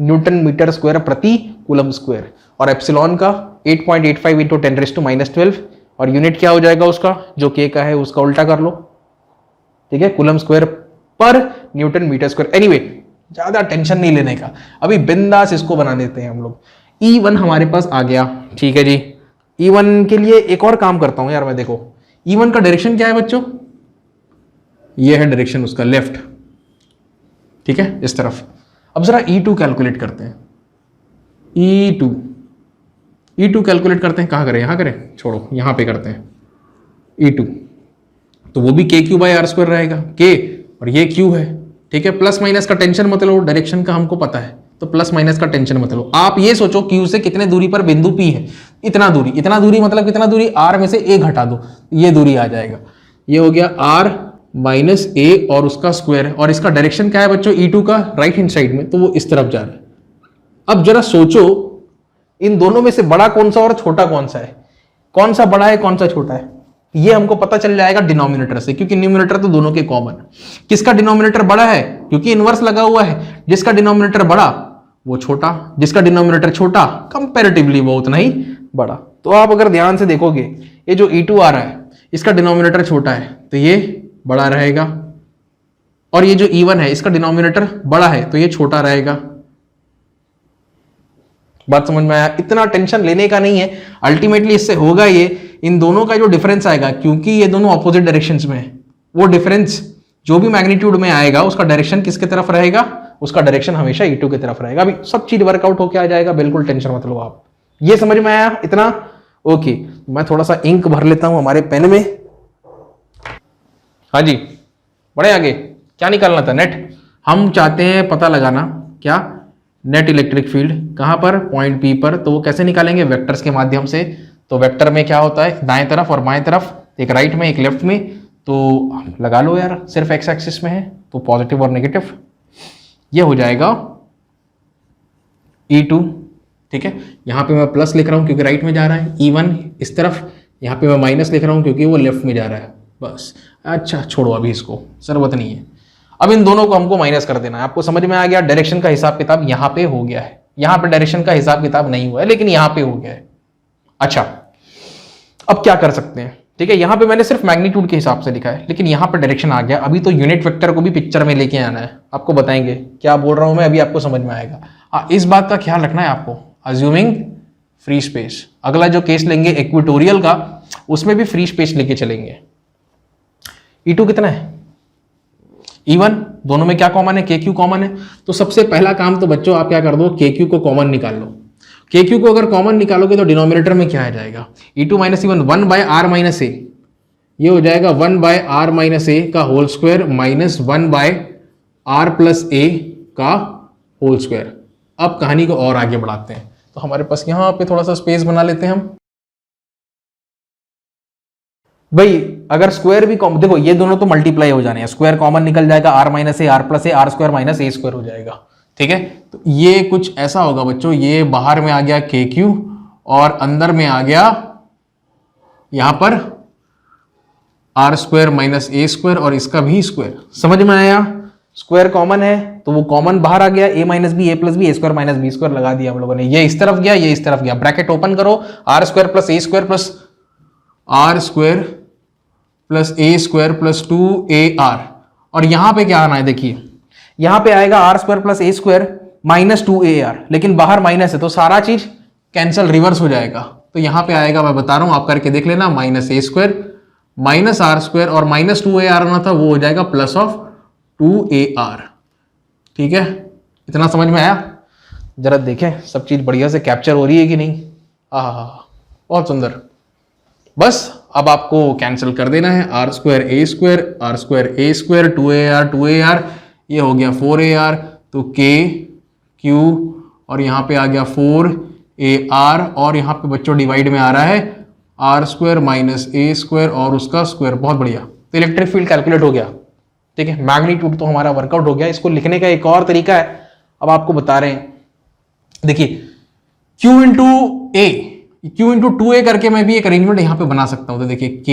S1: न्यूटन मीटर स्क्वायर प्रति कूलम स्क्वायर, और एप्सिलॉन का 8.85 इंटू 10⁻12, और यूनिट क्या हो जाएगा उसका, जो के का है उसका उल्टा कर लो, ठीक है, कूलम स्क्वायर पर न्यूटन मीटर स्क्वायर। एनीवे ज्यादा टेंशन नहीं लेने का, अभी बिंदास इसको बना देते हैं हम लोग। E1 हमारे पास आ गया, ठीक है जी। E1 के लिए एक और काम करता हूं यार मैं, देखो E1 का डायरेक्शन क्या है बच्चों? ये है डायरेक्शन उसका लेफ्ट, ठीक है, इस तरफ। अब जरा E2 कैलकुलेट करते हैं। E2 कैलकुलेट करते हैं, कहां करें? यहां करें, छोड़ो यहां पे करते हैं। E2 तो वो भी के क्यू बाय आर स्क्वायर रहेगा, के और ये क्यू है, ठीक है। प्लस माइनस का टेंशन मत लो, डायरेक्शन का हमको पता है, तो प्लस माइनस का टेंशन मत लो। आप ये सोचो क्यू से कितने दूरी पर बिंदु पी है, इतना दूरी मतलब कितना दूरी? आर में से ए घटा दो, ये दूरी आ जाएगा। ये हो गया आर माइनस ए और उसका स्क्वायर, और इसका डायरेक्शन क्या है बच्चों E2 का? राइट हैंड साइड में, तो वो इस तरफ जा रहा है। अब जरा सोचो इन दोनों में से बड़ा कौन सा और छोटा कौन सा है? कौन सा बड़ा है, कौन सा छोटा है? ये हमको पता चल जाएगा डिनोमिनेटर से, क्योंकि न्यूमिनेटर तो दोनों के कॉमन है। किसका डिनोमिनेटर बड़ा है? क्योंकि इनवर्स लगा हुआ है। जिसका डिनोमिनेटर बड़ा वो छोटा, जिसका डिनोमिनेटर छोटा कंपैरेटिवली वो उतना ही बड़ा। तो आप अगर ध्यान से देखोगे, ये जो E2 आ रहा है इसका डिनोमिनेटर छोटा है तो ये बड़ा रहेगा, और ये जो E1 है इसका डिनोमिनेटर बड़ा है तो ये छोटा रहेगा। बात समझ में आया? इतना टेंशन लेने का नहीं है, अल्टीमेटली इससे होगा ये, इन दोनों का जो डिफरेंस आएगा, क्योंकि ये दोनों ऑपोजिट डायरेक्शंस में है, वो डिफरेंस जो भी मैग्नीट्यूड में आएगा उसका डायरेक्शन किसके तरफ रहेगा? उसका डायरेक्शन हमेशा E2 की तरफ रहेगा। अभी सब चीज वर्कआउट होके आ जाएगा, बिल्कुल टेंशन मत लो आप। ये समझ में आया इतना? ओके, मैं थोड़ा सा इंक भर लेता हूं हमारे पेन में। हाँ जी, बड़े आगे क्या निकालना था? नेट। हम चाहते हैं पता लगाना क्या? नेट इलेक्ट्रिक फील्ड कहां पर? पॉइंट P पर। तो वो कैसे निकालेंगे? वेक्टर्स के माध्यम से। तो वेक्टर में क्या होता है? दाएं तरफ और बाएं तरफ, एक राइट में एक लेफ्ट में। तो लगा लो यार, सिर्फ एक्स एक्सिस में है तो पॉजिटिव और नेगेटिव, ये हो जाएगा E2, ठीक है। यहां पे मैं प्लस लिख रहा हूं क्योंकि राइट में जा रहा है, E1 इस तरफ, यहां पे मैं माइनस लिख रहा हूं क्योंकि वो लेफ्ट में जा रहा है, बस। अच्छा छोड़ो अभी इसको, जरूरत नहीं है। अब इन दोनों को हमको माइनस कर देना है। आपको समझ में आ गया? डायरेक्शन का हिसाब किताब यहां पे हो गया है, यहां पे डायरेक्शन का हिसाब किताब नहीं हुआ है लेकिन यहां पे हो गया है। अच्छा, अब क्या कर सकते हैं? ठीक है, यहां पे मैंने सिर्फ मैग्नीट्यूड के हिसाब से लिखा है, लेकिन यहां पे डायरेक्शन आ गया। अभी तो यूनिट वेक्टर को भी पिक्चर में लेके आना है, आपको बताएंगे क्या बोल रहा हूं मैं, अभी आपको समझ में आएगा। इस बात का ख्याल रखना है आपको, अज्यूमिंग फ्री स्पेस। अगला जो केस लेंगे इक्वेटोरियल का, उसमें भी फ्री स्पेस लेके चलेंगे। E2 कितना है? E1, दोनों में क्या कॉमन है? KQ कॉमन है। तो सबसे पहला काम तो बच्चों आप क्या कर दो, KQ को कॉमन निकाल लो। KQ को अगर कॉमन निकालोगे तो डिनोमिनेटर में क्या आ जाएगा? E2 minus E1 1 by R minus A, ये हो जाएगा 1 बाय आर माइनस ए का whole square minus 1 by R plus A का होल स्क्वायर। अब कहानी को और आगे बढ़ाते हैं, तो हमारे पास यहां पे थोड़ा सा स्पेस बना लेते हैं हम। भाई अगर स्क्वायर भी कॉमन, देखो ये दोनों तो मल्टीप्लाई हो जाने हैं, स्क्वायर कॉमन निकल जाएगा, r minus a r plus a, r square minus a square हो जाएगा, ठीक है। तो ये कुछ ऐसा होगा बच्चों, ये बाहर में आ गया KQ और अंदर में आ गया यहां पर r square minus a square और इसका भी स्क्वायर। समझ में आया? स्क्वायर कॉमन है तो वो कॉमन बाहर आ गया, ए माइनस बी ए प्लस बी, ए स्क्वायर माइनस बी स्क्वायर लगा दिया हम लोगों ने। ये इस तरफ गया, ये इस तरफ गया, ब्रैकेट ओपन करो, r square plus a square plus r square plus a square plus 2ar। और यहां पे क्या आना है, देखिए यहां पे आएगा r square plus a square minus 2ar, लेकिन बाहर माइनस है तो सारा चीज कैंसल, रिवर्स हो जाएगा। तो यहां पे आएगा, मैं बता रहा हूं, आप करके देख लेना, minus a square minus r square और माइनस 2ar आना था, वो हो जाएगा प्लस ऑफ 2ar। ठीक है, इतना समझ में आया? जरा देखें सब चीज बढ़िया से कैप्चर हो रही है कि नहीं। बहुत सुंदर। बस अब आपको कैंसिल कर देना है, आर स्क्वायर ए स्क्वायर 2ar, ये हो गया 4ar, तो k q और यहाँ पे आ गया 4ar और यहाँ पे बच्चों डिवाइड में आ रहा है r square minus a square और उसका स्क्वायर। बहुत बढ़िया, तो इलेक्ट्रिक फील्ड कैलकुलेट हो गया। ठीक है, मैग्नीट्यूड तो हमारा वर्कआउट हो गया। इसको लिखने का एक और तरीका है, अब आपको बता रहे हैं। देखिए q इंटू ए, q इंटू 2a करके मैं भी एक अरेंजमेंट यहां पे बना सकता हूं। तो देखिए k,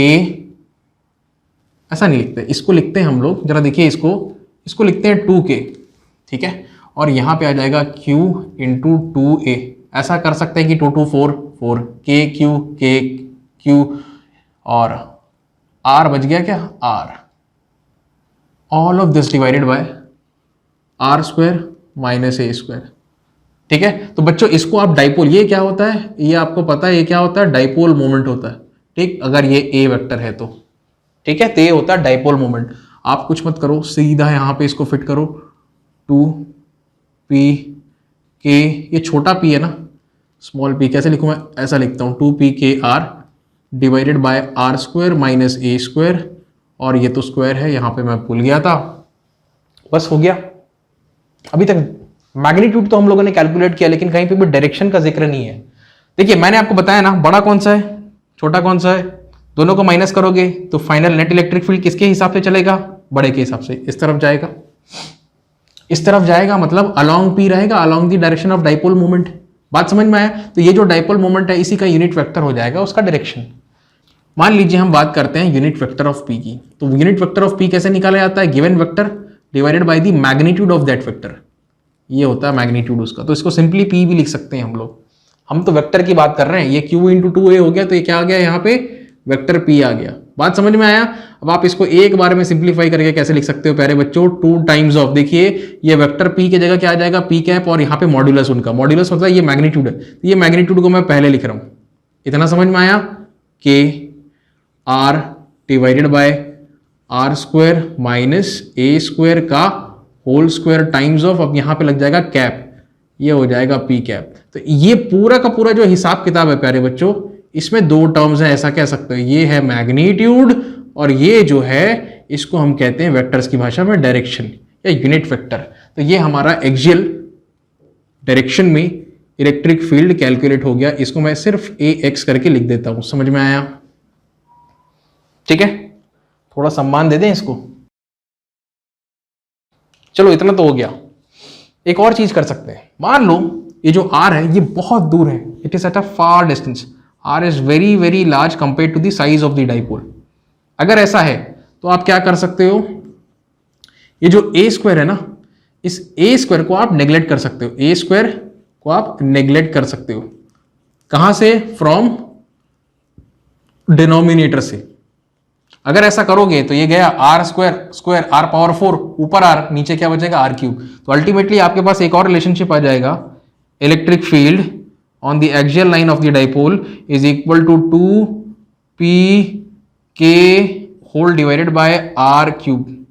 S1: ऐसा नहीं लिखते, इसको लिखते हैं हम लोग, जरा देखिए इसको लिखते हैं 2k। ठीक है, और यहां पे आ जाएगा q इंटू 2a। ऐसा कर सकते हैं कि 2 2 4 4 k q और r बच गया क्या, r, all of this divided by r square minus a square. ठीक है, तो बच्चों इसको आप डाइपोल, ये क्या होता है, ये आपको पता है ये क्या होता है, डाइपोल मोमेंट होता है। ठीक, अगर ये ए वेक्टर है तो ठीक है, तो ये होता है डाइपोल मोमेंट। आप कुछ मत करो, सीधा यहां पे इसको फिट करो, 2p k, ये छोटा p है ना, स्मॉल p, कैसे लिखूं मैं, ऐसा लिखता हूं 2pkr divided by r square minus a square, और ये तो स्क्वायर है, यहां पे मैं भूल गया था। बस हो गया। अभी तक मैग्नीट्यूड तो हम लोगों ने कैलकुलेट किया, लेकिन कहीं पे भी डायरेक्शन का जिक्र नहीं है। देखिए मैंने आपको बताया ना, बड़ा कौन सा है छोटा कौन सा है, दोनों को माइनस करोगे तो फाइनल नेट इलेक्ट्रिक फील्ड किसके हिसाब से चलेगा, बड़े के हिसाब से, इस तरफ जाएगा, इस तरफ जाएगा, मतलब अलोंग p रहेगा, along the direction of dipole moment. बात समझ में आया? तो ये जो डाइपोल मोमेंट है इसी का यूनिट वेक्टर हो जाएगा उसका डायरेक्शन। मान लीजिए हम बात करते हैं यूनिट वेक्टर ऑफ p की, तो यूनिट वेक्टर ऑफ p कैसे निकाला जाता है, given vector divided by the magnitude of that vector, ये होता है मैग्नीट्यूड उसका। तो इसको सिंपली p भी लिख सकते हैं हम लोग, हम तो वेक्टर की बात कर रहे हैं। ये q इंटू 2a हो गया, तो ये क्या आ गया, यहाँ पे वेक्टर p आ गया। बात समझ में आया? अब आप इसको एक बार में सिंप्लीफाई करके कैसे लिख सकते हो प्यारे बच्चों, 2 टाइम्स ऑफ, देखिए ये वेक्टर p की जगह क्या आ जाएगा, p कैप, और यहाँ पे मॉड्यूलस उनका, मॉड्यूलस मतलब ये मैग्नीट्यूड है, तो ये मैग्नीट्यूड को मैं पहले लिख रहा हूँ। इतना समझ में आया? k r divided by r square minus a square का होल स्क्वायर टाइम्स ऑफ, अब यहाँ पे लग जाएगा कैप, ये हो जाएगा p कैप। तो ये पूरा का पूरा जो हिसाब किताब है प्यारे बच्चों, इसमें 2 टर्म्स हैं, ऐसा कह सकते हो, ये है मैग्नीट्यूड और ये जो है इसको हम कहते हैं वेक्टर्स की भाषा में डायरेक्शन या यूनिट वेक्टर। तो ये हमारा एक्सियल डायरेक्शन में इलेक्ट्रिक फील्ड कैलकुलेट हो गया। इसको मैं सिर्फ ax करके लिख देता हूं। समझ में आया? ठीक है, थोड़ा सम्मान दे दें इसको। चलो इतना तो हो गया। एक और चीज कर सकते हैं, मान लो ये जो r है ये बहुत दूर है, it is at a far distance, r is very very large compare to the size of the dipole. अगर ऐसा है तो आप क्या कर सकते हो, ये जो a स्क्वायर है ना, इस a स्क्वायर को आप नेग्लेक्ट कर सकते हो, a स्क्वायर को आप नेग्लेक्ट कर सकते हो। कहां से? फ्रॉम डिनोमिनेटर से। अगर ऐसा करोगे तो ये गया आर स्क्वायर आर पावर 4, ऊपर आर, नीचे क्या बचेगा, आर क्यूब। तो अल्टीमेटली आपके पास एक और रिलेशनशिप आ जाएगा, electric field on the axial line of the dipole is equal to 2pk whole divided by r cube.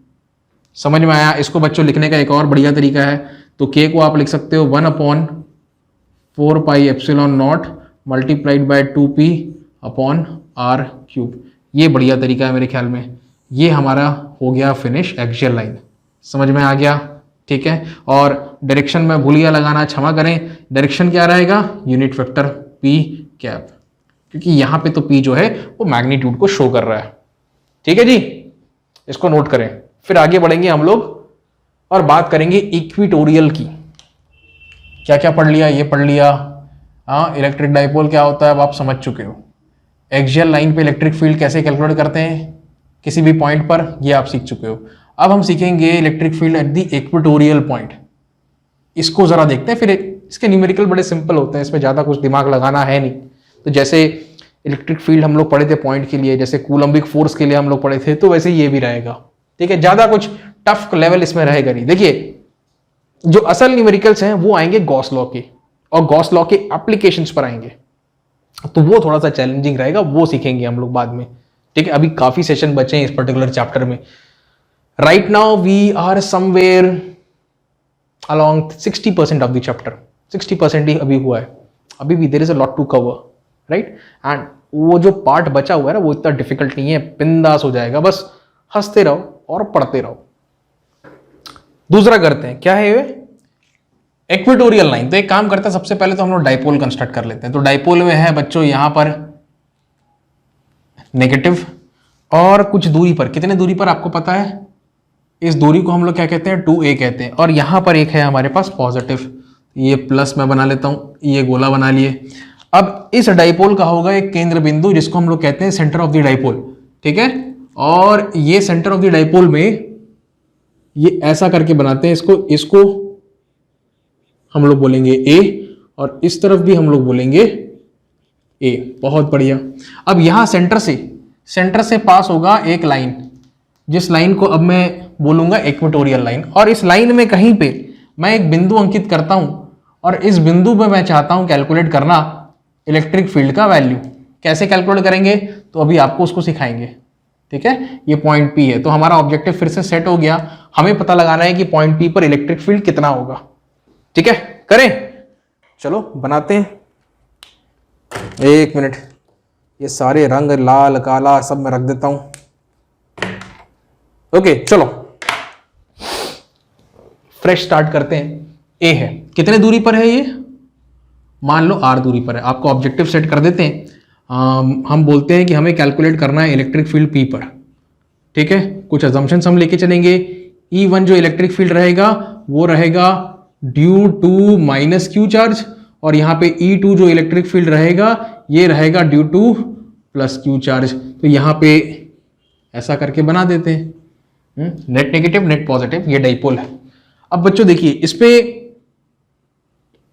S1: समझ में आया? इसको बच्चों लिखने का एक और बढ़िया तरीका है, तो k को आप लिख सकते हो 1/4 pi epsilon naught multiplied by 2p upon r cube. ये बढ़िया तरीका है मेरे ख्याल में। ये हमारा हो गया फिनिश एक्सियल लाइन। समझ में आ गया? ठीक है, और डायरेक्शन में भूल गया लगाना, क्षमा करें। डायरेक्शन क्या रहेगा, यूनिट वेक्टर p कैप, क्योंकि यहां पे तो p जो है वो मैग्नीट्यूड को शो कर रहा है। ठीक है जी, इसको नोट करें। फिर आगे बढ़ेंगे हम लोग और बात करेंगे इक्विटोरियल की। क्या क्या पढ़ लिया, ये पढ़ लिया, हाँ, इलेक्ट्रिक डाइपोल क्या होता है अब आप समझ चुके हो। एक्सियल लाइन पे इलेक्ट्रिक फील्ड कैसे कैलकुलेट करते हैं किसी भी पॉइंट पर, ये आप सीख चुके हो। अब हम सीखेंगे electric field at the equatorial point. इसको जरा देखते हैं, फिर इसके न्यूमेरिकल बड़े सिंपल होते हैं, इसमें ज्यादा कुछ दिमाग लगाना है नहीं। तो जैसे इलेक्ट्रिक फील्ड हम लोग पढ़े थे पॉइंट के लिए, जैसे कूलम्बिक फोर्स के लिए हम लोग पढ़े थे, तो वैसे ये भी रहेगा। ठीक है, ज्यादा कुछ टफ लेवल इसमें रहेगा नहीं। देखिए जो असल न्यूमेरिकल्स हैं वो आएंगे गॉस लॉ के, और गॉस लॉ के एप्लीकेशंस पर आएंगे, तो वो थोड़ा सा चैलेंजिंग रहेगा, वो सीखेंगे हम लोग बाद में। ठीक है, अभी काफी सेशन बचे हैं इस पर्टिकुलर चैप्टर में। Right now we are somewhere along 60% of the chapter, 60% ही अभी हुआ है, अभी भी there is a lot to cover, right. And वो जो पार्ट बचा हुआ है ना वो इतना डिफिकल्ट नहीं है, बिंदास हो जाएगा, बस हंसते रहो और पढ़ते रहो। दूसरा करते हैं, क्या है ये, इक्वेटोरियल लाइन। तो एक काम करते हैं, सबसे पहले तो हम लोग डाइपोल कंस्ट्रक्ट कर लेते हैं। तो डाइपोल में है बच्चों यहां पर नेगेटिव, और कुछ दूरी पर, कितने दूरी पर आपको पता है, इस दूरी को हम लोग क्या कहते हैं, 2a कहते हैं। और यहां पर एक है हमारे पास पॉजिटिव, ये प्लस मैं बना लेता हूं, ये गोला बना लिए। अब इस डाइपोल का होगा एक केंद्र बिंदु जिसको हम लोग कहते हैं सेंटर ऑफ द डाइपोल। ठीक है, और ये सेंटर ऑफ द डाइपोल में ये ऐसा करके बनाते हैं इसको हम लोग बोलेंगे A, और इस तरफ भी हम लोग बोलेंगे A। बहुत बढ़िया। अब यहां सेंटर से पास होगा एक लाइन, जिस लाइन को अब मैं बोलूंगा इक्वेटोरियल लाइन। और इस लाइन में कहीं पे मैं एक बिंदु अंकित करता हूं, और इस बिंदु पे मैं चाहता हूं कैलकुलेट करना इलेक्ट्रिक फील्ड का वैल्यू। कैसे कैलकुलेट करेंगे तो अभी आपको उसको सिखाएंगे। ठीक है, ये पॉइंट P है, तो हमारा ऑब्जेक्टिव फिर से सेट हो गया। हमें पता लगाना है कि पॉइंट P पर इलेक्ट्रिक फील्ड कितना होगा। ठीक है, करें, चलो बनाते हैं। एक मिनट, ये सारे रंग लाल काला सब मैं रख देता हूं। ओके चलो फ्रेश स्टार्ट करते हैं। ए है, कितने दूरी पर है ये, मान लो r दूरी पर है। आपको ऑब्जेक्टिव सेट कर देते हैं। हम बोलते हैं कि हमें कैलकुलेट करना है इलेक्ट्रिक फील्ड P पर। ठीक है, कुछ अजम्पशंस हम लेके चलेंगे। E1 जो इलेक्ट्रिक फील्ड रहेगा वो रहेगा due to minus q charge, और यहां पे E2 जो इलेक्ट्रिक फील्ड रहेगा ये रहेगा due two plus Q charge. तो यहां पे ऐसा करके बना देते हैं, नेट नेगेटिव नेट पॉजिटिव, ये डाइपोल है। अब बच्चों देखिए, इस पे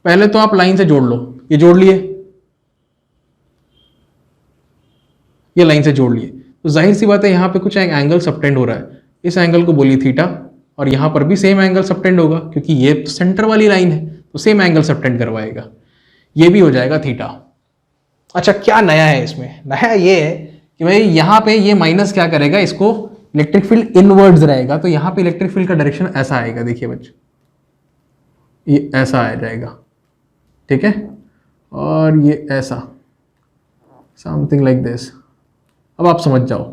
S1: पहले तो आप लाइन से जोड़ लो, ये जोड़ लिए, ये लाइन से जोड़ लिए, तो जाहिर सी बात है यहां पे कुछ एंगल सबटेंड हो रहा है, इस एंगल को बोलिए थीटा, और यहां पर भी सेम एंगल सबटेंड होगा क्योंकि ये तो सेंटर वाली लाइन है, तो सेम एंगल सबटेंड करवाएगा, ये भी हो जाएगा थीटा। अच्छा, क्या नया है इसमें, नया ये है कि भाई यहां पे ये माइनस क्या करेगा, इसको इलेक्ट्रिक फील्ड इनवर्ड्स रहेगा, तो यहां पे इलेक्ट्रिक फील्ड का डायरेक्शन ऐसा आएगा। देखिए बच्चों, ये ऐसा आ जाएगा, ठीक है, और ये ऐसा, समथिंग लाइक दिस। अब आप समझ जाओ,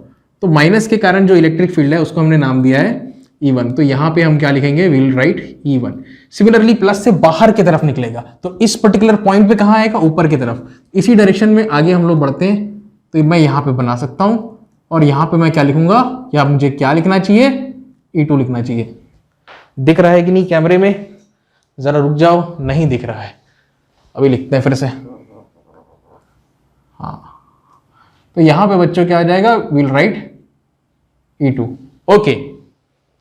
S1: तो माइनस के कारण जो इलेक्ट्रिक फील्ड है उसको हमने नाम दिया है E1, तो यहां पे हम क्या लिखेंगे, will write E1। Similarly plus से बाहर की तरफ निकलेगा, तो इस पर्टिकुलर पॉइंट पे कहां आएगा, ऊपर की तरफ। इसी डायरेक्शन में आगे हम लोग बढ़ते हैं, तो मैं यहां पे बना सकता हूं, और यहां पे मैं क्या लिखूंगा, या मुझे क्या लिखना चाहिए, E2 लिखना चाहिए। दिख रहा है कि नहीं कैमरे में, जरा रुक जाओ, नहीं दिख रहा है, अभी लिखते हैं फिर से। हाँ, तो यहां पे बच्चों क्या आ जाएगा, विल राइट E2। ओके,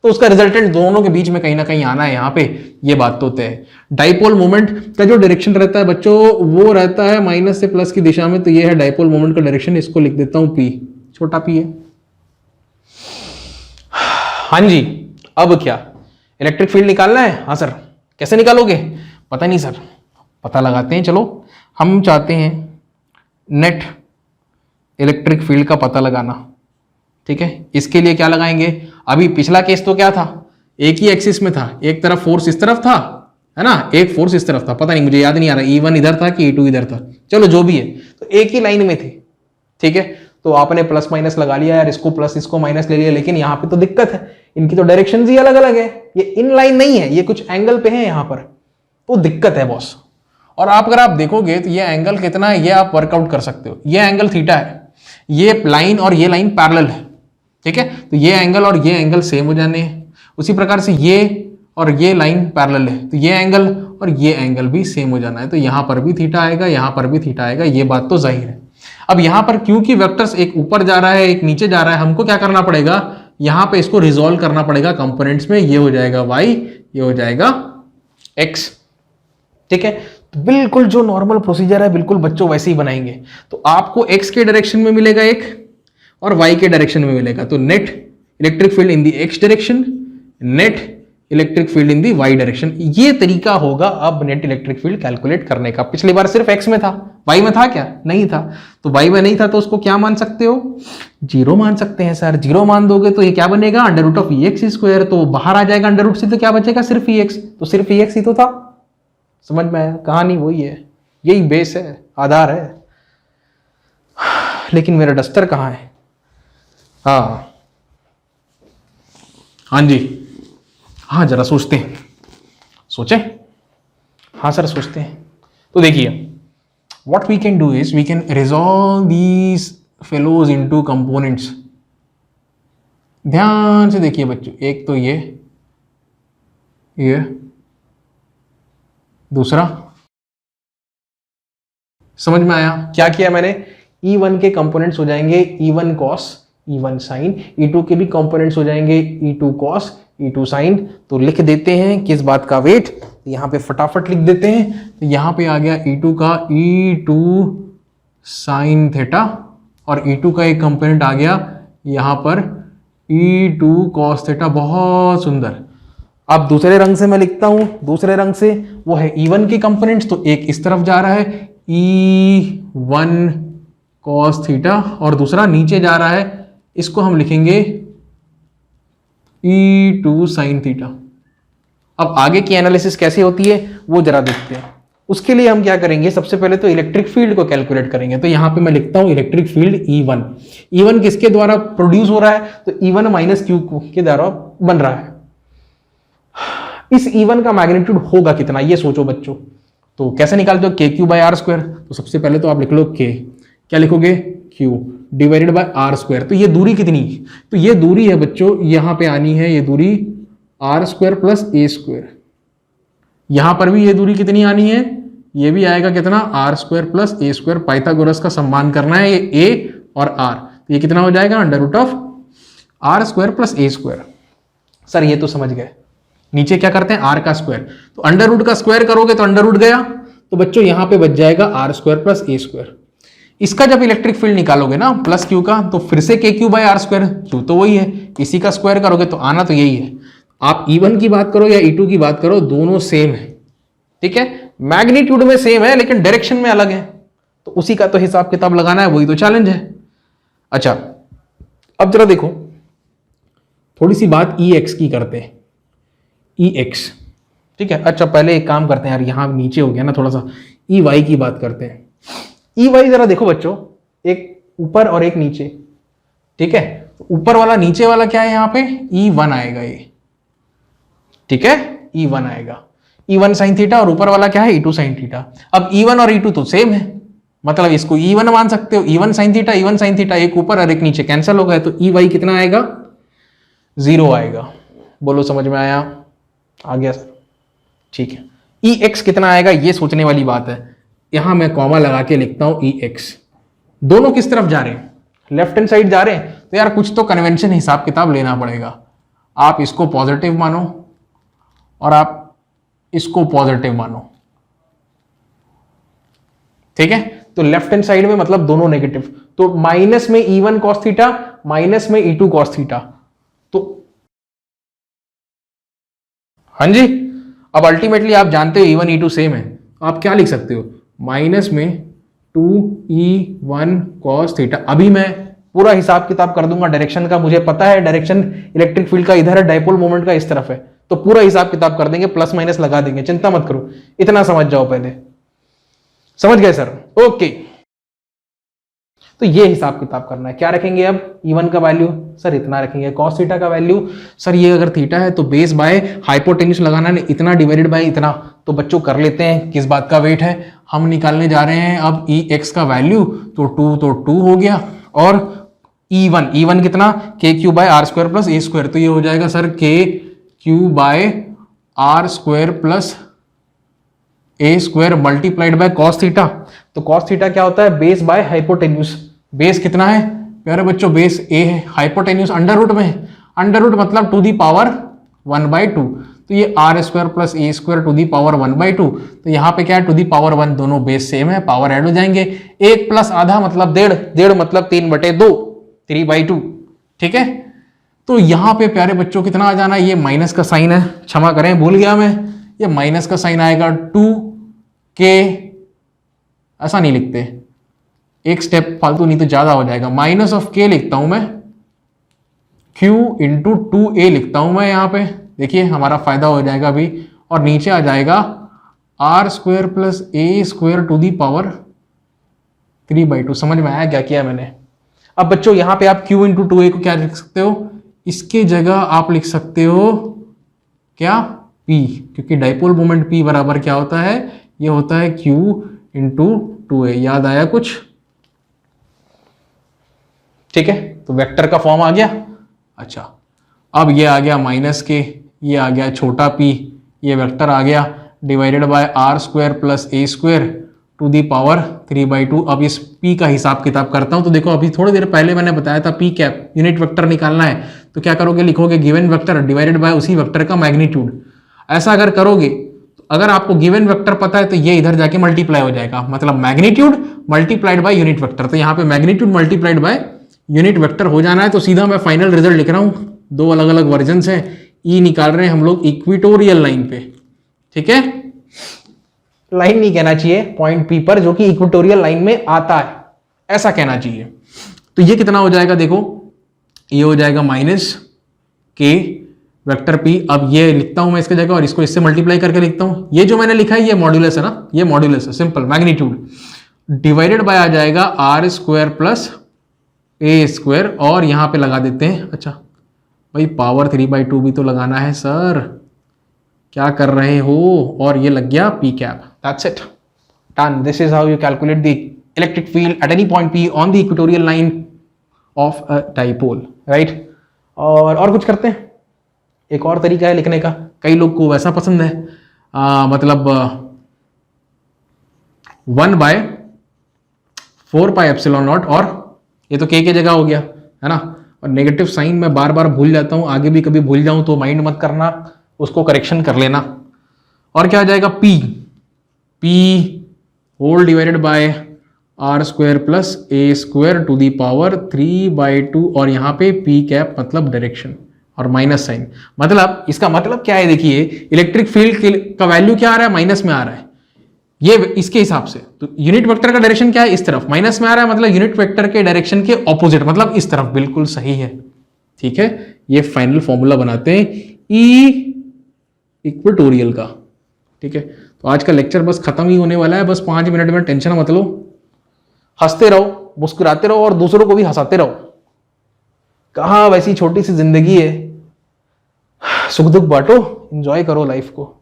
S1: तो उसका रिजल्टेंट दोनों के बीच में कहीं ना कहीं आना है यहाँ पे, ये बात तो तय है। डाइपोल मोमेंट का जो डायरेक्शन रहता है बच्चों, वो रहता है माइनस से प्लस की दिशा में, तो ये है डाइपोल मोमेंट का डायरेक्शन, इसको लिख देता हूं P, छोटा P है। हाँ जी, अब क्या, इलेक्ट्रिक फील्ड निकालना है। हाँ सर, कैसे निकालोगे, पता नहीं सर, पता लगाते हैं। चलो, हम चाहते हैं नेट इलेक्ट्रिक फील्ड का पता लगाना। ठीक है, इसके लिए क्या लगाएंगे, अभी पिछला केस तो क्या था, एक ही एक्सिस में था, एक तरफ फोर्स इस तरफ था, है ना, एक फोर्स इस तरफ था, पता नहीं, मुझे याद नहीं आ रहा E1 इधर था कि E2 इधर था, चलो जो भी है, तो एक ही लाइन में थे। ठीक है, तो आपने प्लस माइनस लगा लिया यार, इसको प्लस इसको माइनस ले लिया, लेकिन यहाँ पे तो दिक्कत है, इनकी तो डायरेक्शन ही अलग अलग है, ये इन लाइन नहीं है, ये कुछ एंगल पे है यहाँ पर, तो दिक्कत है बॉस। और आप अगर आप देखोगे तो ये एंगल कितना है, ये आप वर्कआउट कर सकते हो, ये एंगल थीटा है, ये लाइन और ये लाइन पैरेलल है। ठीक है, तो ये एंगल और ये एंगल सेम हो जाने हैं। उसी प्रकार से ये और ये लाइन पैरेलल है, तो ये एंगल और ये एंगल भी सेम हो जाना है, तो यहां पर भी थीटा आएगा, यहां पर भी थीटा आएगा, ये बात तो जाहिर है। अब यहां पर क्योंकि वेक्टर्स एक ऊपर जा रहा है एक नीचे जा रहा है, हमको क्या करना पड़ेगा, यहां पे इसको रिजोल्व करना पड़ेगा कंपोनेंट्स में, ये हो जाएगा y, ये हो जाएगा x। ठीक है, तो बिल्कुल जो नॉर्मल प्रोसीजर है बिल्कुल बच्चों वैसे ही बनाएंगे। तो आपको x के डायरेक्शन में मिलेगा एक और y के डायरेक्शन में मिलेगा, तो नेट इलेक्ट्रिक फील्ड इन दी x direction, net electric field इन दी y डायरेक्शन। ये तरीका होगा अब नेट इलेक्ट्रिक फील्ड कैलकुलेट करने का। पिछली बार सिर्फ x में था, y में था क्या, नहीं था, तो y में नहीं था तो उसको क्या मान सकते हो, 0 मान सकते हैं सर। 0 मान दोगे तो ये क्या बनेगा, under root of EX square, तो बाहर आ जाएगा अंडर रूट से, तो क्या बचेगा, सिर्फ EX, तो सिर्फ EX ही तो था। समझ में आया, कहानी वही है, यही बेस है, आधार है। लेकिन मेरा डस्टर कहाँ है, हाँ जी, हाँ जरा सोचते हैं, सोचे, हाँ सर सोचते हैं। तो देखिए what we can do is we can resolve these fellows into components। ध्यान से देखिए बच्चों, एक तो ये दूसरा, समझ में आया क्या किया मैंने, E1 के कंपोनेंट्स हो जाएंगे E1 cos E1 sin, E2 के भी कंपोनेंट्स हो जाएंगे E2 cos E2 sin। तो लिख देते हैं किस बात का वेट, यहां पे फटाफट लिख देते हैं। तो यहां पे आ गया E2 का E2 sin थीटा, और E2 का एक कंपोनेंट आ गया यहां पर E2 cos थीटा। बहुत सुंदर। अब दूसरे रंग से मैं लिखता हूं, दूसरे रंग से वो है E1 के कंपोनेंट्स, तो एक इस तरफ जा रहा है E1 cos थीटा और दूसरा नीचे जा रहा है, इसको हम लिखेंगे E2 sin थीटा। अब आगे की एनालिसिस कैसे होती है वो जरा देखते हैं। उसके लिए हम क्या करेंगे, सबसे पहले तो इलेक्ट्रिक फील्ड को कैलकुलेट करेंगे। तो यहां पे मैं लिखता हूं इलेक्ट्रिक फील्ड E1। E1 किसके द्वारा प्रोड्यूस हो रहा है, तो E1 माइनस क्यू के द्वारा बन रहा है। इस E1 का मैग्नीट्यूड होगा कितना, ये सोचो बच्चों। तो कैसे निकालते हो, KQ बाय आर स्क्वायर। तो सबसे पहले तो आप लिख लो K, क्या लिखोगे, Q divided by r square. तो ये दूरी कितनी, तो ये दूरी है बच्चों, यहां पे आनी है ये दूरी r square plus a square. यहां पर भी ये दूरी कितनी आनी है, ये भी आएगा कितना, r square plus a square. Pythagoras का सम्मान करना है, ये ए और आर, तो ये कितना हो जाएगा, under root of r square plus a square. Sir ये तो समझ गए, नीचे क्या करते हैं, आर का स्क्वायर। तो अंडर रूट का स्क्वायर करोगे तो अंडर रूट गया, तो बच्चों यहां पे बच जाएगा r square plus a square. इसका जब इलेक्ट्रिक फील्ड निकालोगे ना प्लस क्यू का, तो फिर से k q by r square, q तो वही है, इसी का स्क्वायर करोगे तो आना तो यही है। आप E1 की बात करो या E2 की बात करो, दोनों सेम है, ठीक है, मैग्नीट्यूड में सेम है लेकिन डायरेक्शन में अलग है, तो उसी का तो हिसाब किताब लगाना है, वही तो चैलेंज है। अच्छा अब जरा देखो, थोड़ी सी बात EX की करते हैं, EX, ठीक है। अच्छा पहले एक काम करते हैं यार, यहां नीचे हो गया ना थोड़ा सा, EY की बात करते हैं। EY जरा देखो बच्चों, एक ऊपर और एक नीचे, ठीक है। ऊपर वाला नीचे वाला क्या है, यहां पे E1 आएगा ये, ठीक है, E1 आएगा, E1 sin थीटा, और ऊपर वाला क्या है, E2 sin थीटा। अब E1 और E2 तो सेम है, मतलब इसको E1 मान सकते हो, E1 sin theta, E1 sin theta, एक ऊपर और एक नीचे कैंसिल हो गया, तो EY कितना आएगा, 0 आएगा। बोलो समझ में आया, आ गया सर, ठीक है। EX कितना आएगा, ये सोचने वाली बात है। यहां मैं कॉमा लगा के लिखता हूं EX। दोनों किस तरफ जा रहे हैं, लेफ्ट हैंड साइड जा रहे हैं, तो यार कुछ तो कन्वेंशन हिसाब किताब लेना पड़ेगा। आप इसको पॉजिटिव मानो और आप इसको पॉजिटिव मानो, ठीक है। तो लेफ्ट हैंड साइड में मतलब दोनों नेगेटिव, तो माइनस में E1 cos थीटा, माइनस में E2 cos थीटा, तो हाँ जी। अब अल्टीमेटली आप जानते हो E1 E2 सेम है, आप क्या लिख सकते हो, माइनस में 2E1 cos थीटा। अभी मैं पूरा हिसाब किताब कर दूंगा डायरेक्शन का, मुझे पता है डायरेक्शन इलेक्ट्रिक फील्ड का इधर है, डाइपोल मोमेंट का इस तरफ है, तो पूरा हिसाब किताब कर देंगे, प्लस माइनस लगा देंगे, चिंता मत करो, इतना समझ जाओ पहले। समझ गए सर, ओके। तो ये हिसाब किताब करना है, क्या रखेंगे अब, E1 का वैल्यू सर इतना रखेंगे, cos थीटा का वैल्यू सर ये अगर थीटा है तो बेस बाय हाइपोटेन्यूज लगाना है, इतना डिवाइडेड बाय इतना। तो बच्चों कर लेते हैं, किस बात का वेट है, हम निकालने जा रहे हैं अब EX का वैल्यू, तो 2 हो गया, और E1 कितना, KQ by r square plus a square, तो ये हो जाएगा sir KQ by r square plus a square multiplied by cos theta. तो कॉस थीटा क्या होता है? Base by hypotenuse. बेस कितना है प्यारे बच्चों? बेस ए है, हाइपोटेन्यूज अंडर रूट में है, अंडर रूट मतलब टू दी पावर 1/2। तो ये r square plus a square to the power 1/2। तो यहाँ पे क्या है? टू दी पावर 1, दोनों बेस सेम है, पावर ऐड हो जाएंगे। 1 प्लस आधा मतलब 1.5, 1.5 मतलब 3/2, 3/2। ठीक है, तो यहाँ पे प्यारे बच्चों कितना आ जाना है? ये माइनस का साइन है, क्षमा करें भूल गया मैं, ये माइनस का साइन आएगा 2k, ऐसा नहीं लिखते, एक स्टेप फालतू नहीं तो ज्यादा हो जाएगा, माइनस ऑफ k लिखता हूं मैं, q इंटू 2a लिखता हूं मैं यहाँ पे, देखिए हमारा फायदा हो जाएगा अभी, और नीचे आ जाएगा r square plus a square to the power 3/2। समझ में आया क्या किया मैंने? अब बच्चों यहाँ पे आप q इंटू 2a को क्या लिख सकते हो? इसके जगह आप लिख सकते हो क्या? p, क्योंकि डाइपोल मोमेंट p बराबर क्या होता है? ये होता है q इंटू 2a। याद आया कुछ? ठीक है, तो वेक्टर का फॉर्म आ गया। अच्छा, अब ये आ गया माइनस के, ये आ गया छोटा p, ये वेक्टर आ गया, divided by r square plus a square to the power 3/2। अब इस p का हिसाब किताब करता हूं। तो देखो अभी थोड़ी देर पहले मैंने बताया था p कैप यूनिट वेक्टर निकालना है, तो क्या करोगे? लिखोगे गिवन वेक्टर डिवाइडेड बाय उसी वेक्टर का मैग्नीट्यूड। ऐसा अगर करोगे तो अगर आपको गिवन वेक्टर पता है तो ये इधर जाके मल्टीप्लाई हो जाएगा, मतलब magnitude multiplied by unit vector. तो यहाँ पे magnitude multiplied by unit vector हो जाना है। तो सीधा मैं फाइनल रिजल्ट लिख रहा हूं, दो अलग अलग वर्जन है। ई निकाल रहे हैं हम लोग इक्विटोरियल लाइन पे, ठीक है, लाइन नहीं कहना चाहिए, पॉइंट पी पर, जो कि इक्विटोरियल लाइन में आता है, ऐसा कहना चाहिए। तो ये कितना हो जाएगा? देखो ये हो जाएगा माइनस के वेक्टर पी। अब ये लिखता हूं मैं इसके जगह, और इसको इससे मल्टीप्लाई करके लिखता हूं। ये जो मैंने लिखा है ये मॉड्यूलस है ना, ये मॉड्यूलस है, सिंपल मैग्नीट्यूड, डिवाइडेड बाय आ जाएगा r square plus a square, और यहां पे लगा देते हैं, अच्छा भाई पावर 3/2 भी तो लगाना है सर, क्या कर रहे हो? और ये लग गया P cap. That's it, done. This is how you calculate the electric field at any point P on the equatorial line of a dipole, right? और कुछ करते हैं, एक और तरीका है लिखने का, कई लोग को वैसा पसंद है, मतलब 1/4πε0, और ये तो k की जगह हो गया है ना, और नेगेटिव साइन मैं बार बार भूल जाता हूं, आगे भी कभी भूल जाऊं तो माइंड मत करना, उसको करेक्शन कर लेना। और क्या आ जाएगा? p whole divided by r square plus a square to the power 3/2, और यहाँ पे p कैप मतलब डायरेक्शन, और माइनस साइन, मतलब इसका मतलब क्या है? देखिए इलेक्ट्रिक फील्ड का वैल्यू क्या आ रहा है? माइनस में आ रहा है, ये इसके हिसाब से। तो यूनिट वेक्टर का डायरेक्शन क्या है? इस तरफ, माइनस में आ रहा है, मतलब यूनिट वेक्टर के डायरेक्शन के ऑपोजिट, मतलब इस तरफ, बिल्कुल सही है। ठीक है, ये फाइनल फॉर्मूला बनाते हैं ई इक्वेटोरियल का। ठीक है, तो आज का लेक्चर बस खत्म ही होने वाला है, बस 5 मिनट में, टेंशन मत लो, हंसते रहो, मुस्कुराते रहो, और दूसरों को भी हंसाते रहो। कहाँ वैसी छोटी सी जिंदगी है, सुख दुख बांटो, एंजॉय करो लाइफ को।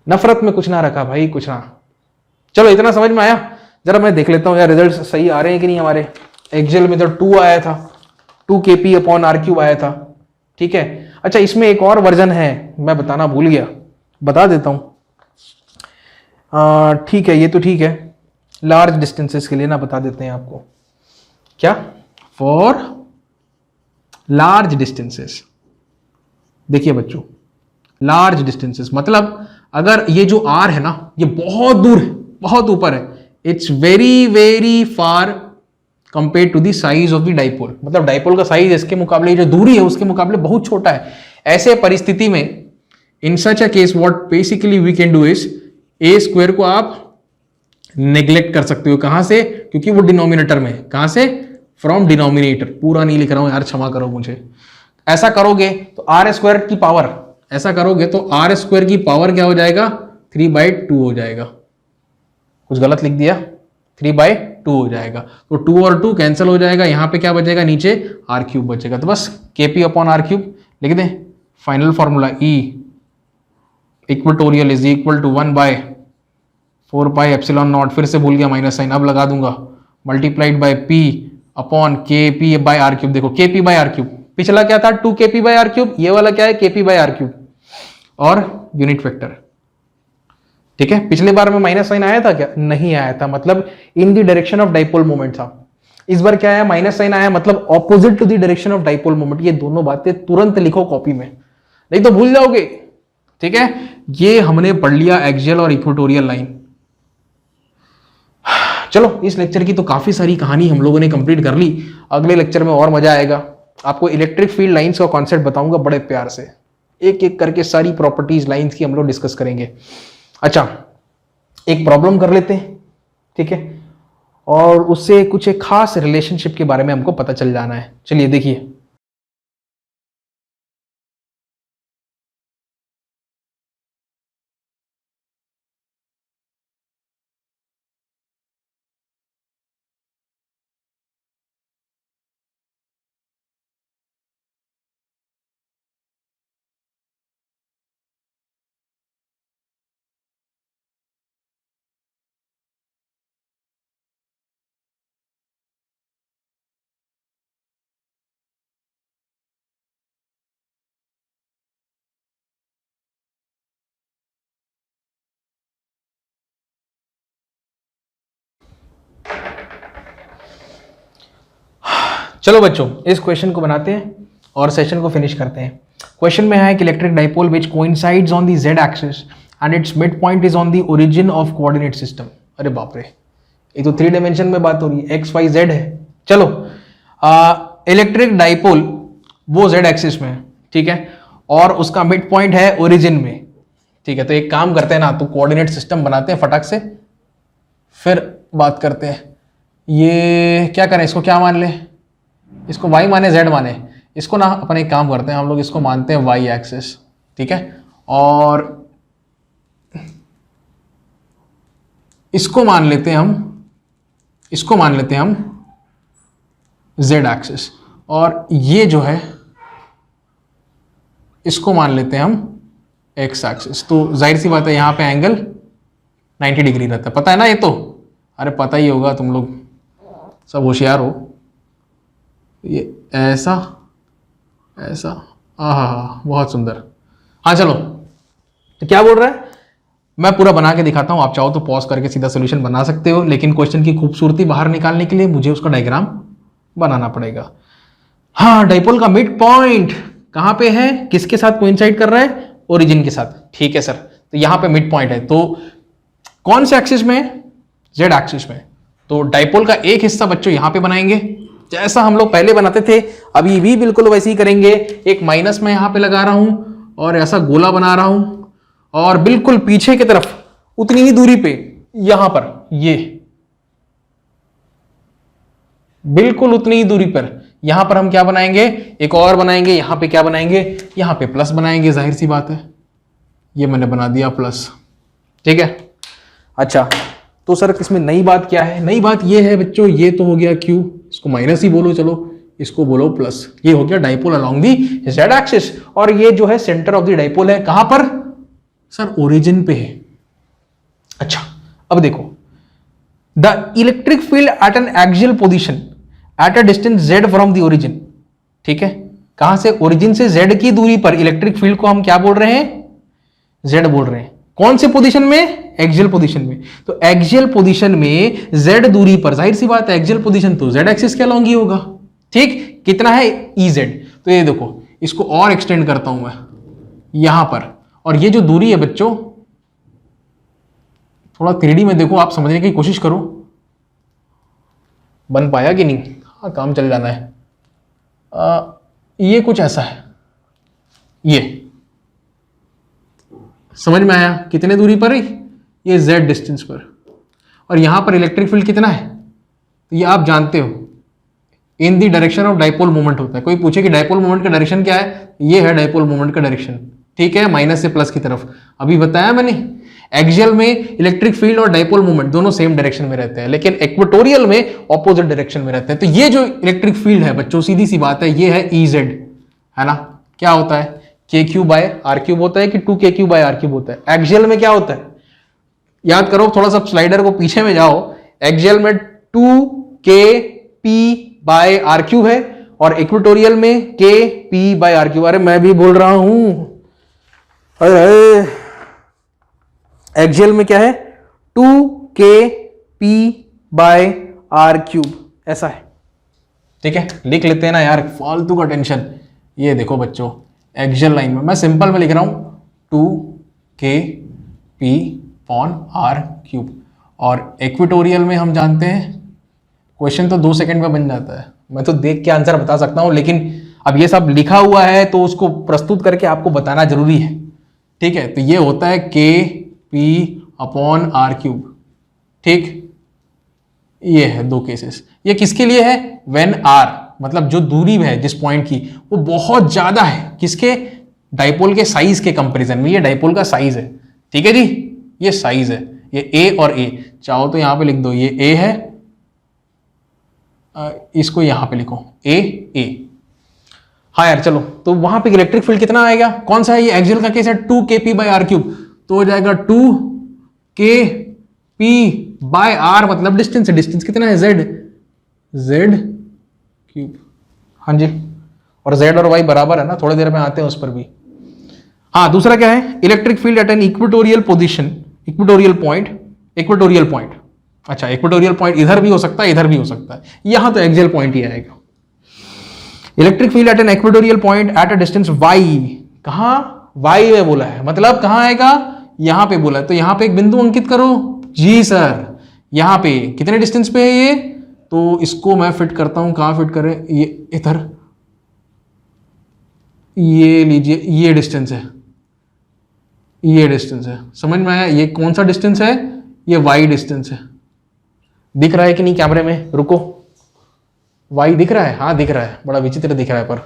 S1: नफरत में कुछ ना रखा भाई, कुछ ना। चलो इतना समझ में आया? जरा मैं देख लेता हूँ यार रिजल्ट सही आ रहे हैं कि नहीं हमारे। एक्सेल में तो 2 आया था, 2 kp/r³ आया था, ठीक है। अच्छा, इसमें एक और वर्जन है, मैं बताना भूल गया, बता देता हूँ। ठीक है, ये तो ठीक है, लार्ज डिस्टेंसेस के लिए ना बता देते हैं आपको। क्या? For large distances. देखिए बच्चों, लार्ज डिस्टेंसेस मतलब अगर ये जो r है ना, ये बहुत दूर है, बहुत ऊपर है, it's very very far compare to the size of the dipole, मतलब डाइपोल का साइज इसके मुकाबले, जो दूरी है उसके मुकाबले बहुत छोटा है। ऐसे परिस्थिति में in such a case what basically we can do is, A square को आप नेग्लेक्ट कर सकते हो। कहां से? क्योंकि वो डिनोमिनेटर में है। कहां से? From denominator. पूरा नहीं लिख रहा हूं यार, क्षमा करो मुझे। ऐसा करोगे तो आर स्क्वायर की पावर, ऐसा करोगे तो आर स्क्वायर की पावर क्या हो जाएगा? 3/2 हो जाएगा। कुछ गलत लिख दिया, 3/2 हो जाएगा। तो 2 और 2 कैंसिल हो जाएगा, यहां पे क्या बचेगा? नीचे r³ बचेगा। तो बस kp/r³ लिख दें। Final formula E equatorial is equal to 1/4πε0, फिर से भूल गया माइनस साइन, अब लगा दूंगा, multiplied by p upon kp/r³। देखो kp/r³, p पिछला क्या था 2 kp बाय आर क्यूब, ये वाला क्या है kp बाय आर क्यूब और यूनिट वेक्टर। ठीक है, पिछले बार में माइनस साइन आया था क्या? नहीं आया था, मतलब in the direction of dipole moment था। इस बार क्या आया? माइनस साइन आया, मतलब opposite to the direction of dipole moment. ये दोनों बातें तुरंत लिखो कॉपी में, नहीं तो भूल जाओगे। ठीक है, ये हमने पढ़ लिया एक्सियल और इक्वेटोरियल लाइन। चलो, इस लेक्चर की तो काफी सारी कहानी हम लोगों ने कंप्लीट कर ली। अगले लेक्चर में और मजा आएगा। आपको इलेक्ट्रिक फील्ड लाइंस का कॉन्सेप्ट बताऊंगा बड़े प्यार से, एक एक करके सारी प्रॉपर्टीज लाइंस की हम लोग डिस्कस करेंगे। अच्छा, एक प्रॉब्लम कर लेते हैं, ठीक है, और उससे कुछ एक खास रिलेशनशिप के बारे में हमको पता चल जाना है। चलिए देखिए, चलो बच्चों, इस क्वेश्चन को बनाते हैं और सेशन को फिनिश करते हैं। क्वेश्चन में है कि electric dipole which coincides on the Z axis and it's mid point is on the origin of coordinate system. अरे बाप रे, ये तो 3 डायमेंशन में बात हो रही है, एक्स वाई जेड है। चलो, इलेक्ट्रिक डाइपोल वो जेड एक्सिस में है, ठीक है, और उसका मिड पॉइंट है ओरिजिन में। ठीक है, तो एक काम करते हैं ना, तो कोऑर्डिनेट सिस्टम बनाते हैं फटाक से, फिर बात करते हैं। ये क्या करें, इसको क्या मान लें? इसको y माने z माने, इसको ना अपन एक काम करते हैं, हम लोग इसको मानते हैं y एक्सिस। ठीक है, और इसको मान लेते हैं हम, इसको मान लेते हैं हम z एक्सिस, और ये जो है इसको मान लेते हैं हम x एक्सिस। तो जाहिर सी बात है यहाँ पे एंगल 90 डिग्री रहता है, पता है ना ये तो? अरे पता ही होगा, तुम लोग सब होशियार हो। ये ऐसा ऐसा, हाँ, बहुत सुंदर। हाँ चलो, तो क्या बोल रहा है, मैं पूरा बना के दिखाता हूं, आप चाहो तो पॉज करके सीधा सोल्यूशन बना सकते हो, लेकिन क्वेश्चन की खूबसूरती बाहर निकालने के लिए मुझे उसका डायग्राम बनाना पड़ेगा। हाँ, डाइपोल का मिड पॉइंट कहां पे है, किसके साथ कोइंसाइड कर रहा है? ओरिजिन के साथ। ठीक है सर, तो यहां पे मिड पॉइंट है, तो कौन से एक्सिस में? जेड एक्सिस में। तो डाइपोल का एक हिस्सा बच्चों यहां पे बनाएंगे, जैसा हम लोग पहले बनाते थे, अभी भी बिल्कुल वैसे ही करेंगे। एक माइनस में यहां पे लगा रहा हूं और ऐसा गोला बना रहा हूं, और बिल्कुल पीछे की तरफ उतनी ही दूरी पे यहां पर, ये बिल्कुल उतनी ही दूरी पर यहां पर हम क्या बनाएंगे? एक और बनाएंगे। यहां पे क्या बनाएंगे? यहां पे प्लस बनाएंगे, जाहिर सी बात है, ये मैंने बना दिया प्लस। ठीक है, अच्छा, तो सर इसमें नई बात क्या है? नई बात ये है बच्चों, ये तो हो गया Q, इसको माइनस ही बोलो, चलो इसको बोलो प्लस। ये हो गया dipole along the Z axis, और ये जो है सेंटर ऑफ द डाइपोल है कहां पर? सर ओरिजिन पे है। अच्छा, अब देखो, the electric field at N axial position eight a distance z from the origin. ठीक है, कहां से? ओरिजिन से z की दूरी पर इलेक्ट्रिक फील्ड को हम क्या बोल रहे हैं? z बोल रहे हैं। कौन से पोजीशन में? एक्सियल पोजीशन में। तो एक्सियल पोजीशन में z दूरी पर, जाहिर सी बात है एक्सियल पोजीशन तो z एक्सिस के अलॉन्ग ही होगा। ठीक, कितना है? Ez। तो ये देखो, इसको और एक्सटेंड करता हूं मैं यहां पर, और ये जो दूरी है बच्चों, थोड़ा 3D में देखो, आप समझने की कोशिश करो, बन पाया कि नहीं? हाँ, काम चल जाना है। ये कुछ ऐसा है, ये समझ में आया? कितने दूरी पर है? ये z डिस्टेंस पर, और यहां पर इलेक्ट्रिक फील्ड कितना है? तो ये आप जानते हो, in the direction of dipole moment होता है। कोई पूछे कि डाइपोल मोमेंट का डायरेक्शन क्या है? ये है डाइपोल मोमेंट का डायरेक्शन। ठीक है, माइनस से प्लस की तरफ, अभी बताया मैंने। एक्सियल में इलेक्ट्रिक फील्ड और डाइपोल मोमेंट दोनों सेम डायरेक्शन में रहते हैं, लेकिन इक्वेटोरियल में ऑपोजिट डायरेक्शन में रहते हैं। तो ये जो इलेक्ट्रिक फील्ड है बच्चों, सीधी सी बात है, ये है EZ, है ना? क्या होता है? KQ बाय आर क्यूब होता है कि 2KQ बाय आर क्यूब होता है? एक्सियल में क्या होता है? याद करो, थोड़ा सा स्लाइडर को पीछे में जाओ। एक्सियल में 2KP बाय आर क्यूब है, और इक्वेटोरियल में के पी बाय आर क्यूब। अरे मैं भी बोल रहा हूं, अरे एक्सियल में क्या है 2k p bye r cube, ऐसा है। ठीक है, लिख लेते हैं ना यार, फालतू का टेंशन। ये देखो बच्चों, एक्सियल लाइन में मैं सिंपल में लिख रहा हूं 2k p upon r cube, और इक्वेटोरियल में हम जानते हैं क्वेश्चन तो 2 सेकंड में बन जाता है, मैं तो देख के आंसर बता सकता हूं, लेकिन अब ये सब लिखा हुआ है तो उसको प्रस्तुत करके आपको बताना जरूरी है। ठीक है, तो ये होता है के पी अपॉन आर क्यूब। ठीक, ये है 2 केसेस। ये किसके लिए है? व्हेन आर मतलब जो दूरी है जिस पॉइंट की वो बहुत ज्यादा है, किसके? डाइपोल के साइज के कंपैरिजन में। ये डाइपोल का साइज है, ठीक है जी, ये साइज है, ये ए और ए, चाहो तो यहां पे लिख दो, ये ए है, इसको यहां पे लिखो ए ए। हाँ यार चलो, तो वहां पे इलेक्ट्रिक फील्ड कितना आएगा? कौन सा है ये? एक्सियल का केस है 2kp बाय आर क्यूब, तो हो जाएगा 2kp बाय आर, मतलब डिस्टेंस है, डिस्टेंस कितना है? z cube. हाँ जी, और z और y बराबर है ना, थोड़ी देर में आते हैं उस पर भी। हाँ, दूसरा क्या है? Electric field at an equatorial position, equatorial point. अच्छा, इक्वेटोरियल पॉइंट इधर भी हो सकता है, इधर भी हो सकता है, यहां तो एक्सियल पॉइंट ही आएगा। Electric field at an equatorial point at a distance y, कहां? y में बोला है, मतलब कहां आएगा? यहां पे बोला है, तो यहां पे एक बिंदु अंकित करो। जी सर, यहां पे कितने डिस्टेंस पे है ये? तो इसको मैं फिट करता हूं, कहां फिट करें? ये इधर, ये लीजिए, ये डिस्टेंस है, ये डिस्टेंस है, समझ में आया? ये कौन सा डिस्टेंस है? ये y डिस्टेंस है। दिख रहा है कि नहीं कैमरे में? रुको, y दिख रहा है? हाँ दिख रहा है, बड़ा विचित्र दिख रहा है, पर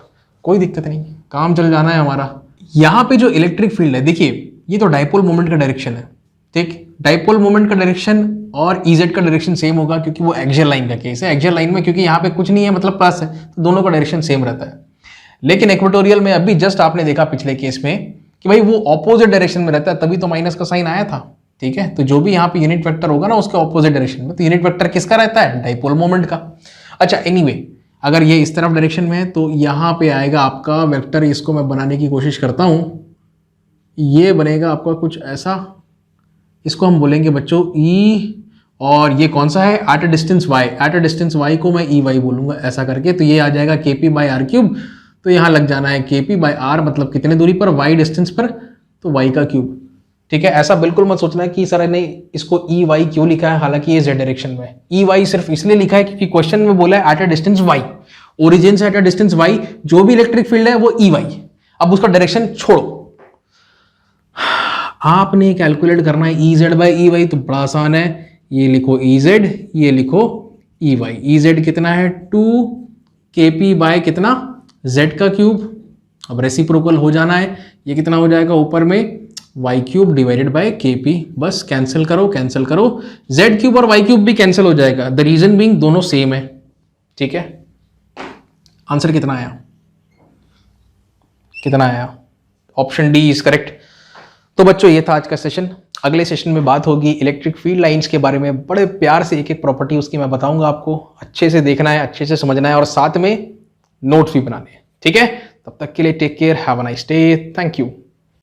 S1: कोई दिक्कत नहीं, काम चल जाना है हमारा। यहां पे जो इलेक्ट्रिक फील्ड है, देखिए ये तो डाइपोल मोमेंट का डायरेक्शन है। ठीक, डाइपोल मोमेंट का डायरेक्शन और EZ का डायरेक्शन सेम होगा, क्योंकि वो एक्सियल लाइन का केस है। एक्सियल लाइन में क्योंकि यहाँ पे कुछ नहीं है, मतलब प्लस है, तो दोनों का डायरेक्शन सेम रहता है। लेकिन इक्वेटोरियल में अभी जस्ट आपने देखा पिछले केस में कि भाई वो ऑपोजिट डायरेक्शन में रहता है, तभी तो माइनस का साइन आया था। ठीक है, तो जो भी यहाँ पे यूनिट वेक्टर होगा ना उसके ऑपोजिट डायरेक्शन में, तो यूनिट वेक्टर किसका रहता है? डाइपोल मोमेंट का। अच्छा, एनीवे, अगर ये इस तरफ डायरेक्शन में है तो यहाँ पे आएगा आपका वेक्टर, इसको मैं बनाने की कोशिश करता हूँ, ये बनेगा आपका कुछ ऐसा, इसको हम बोलेंगे बच्चों E, और ये कौन सा है? Eight a distance y, eight a distance y को मैं EY बोलूंगा, ऐसा करके, तो ये आ जाएगा KP बाय आर क्यूब। तो यहाँ लग जाना है KP बाय आर, मतलब कितने दूरी पर? y डिस्टेंस पर, तो y का क्यूब। ठीक है, ऐसा बिल्कुल मत सोचना कि सर ने इसको EY क्यों लिखा है, हालांकि ये z डायरेक्शन में है। EY सिर्फ इसलिए लिखा है क्योंकि क्वेश्चन में बोला है eight a distance y, origin से एट अ डिस्टेंस y, जो भी इलेक्ट्रिक फील्ड है वो EY। अब उसका डायरेक्शन छोड़ो, आपने कैलकुलेट करना है EZ बाय EY, तो बड़ा आसान है, ये लिखो EZ, ये लिखो EY। EZ कितना है? 2kp बाय कितना? Z का क्यूब। अब रेसिप्रोकल हो जाना है, ये कितना हो जाएगा ऊपर में? y cube divided by kp। बस कैंसिल करो, कैंसिल करो, z क्यूब और y क्यूब भी कैंसिल हो जाएगा, द रीजन बीइंग दोनों सेम है। ठीक है, आंसर कितना आया? कितना आया? Option D is correct. तो बच्चों ये था आज का सेशन। अगले सेशन में बात होगी इलेक्ट्रिक फील्ड लाइंस के बारे में, बड़े प्यार से एक एक प्रॉपर्टी उसकी मैं बताऊंगा आपको, अच्छे से देखना है, अच्छे से समझना है, और साथ में नोट्स भी बनाने हैं। ठीक है, तब तक के लिए take care, have a nice day, thank you.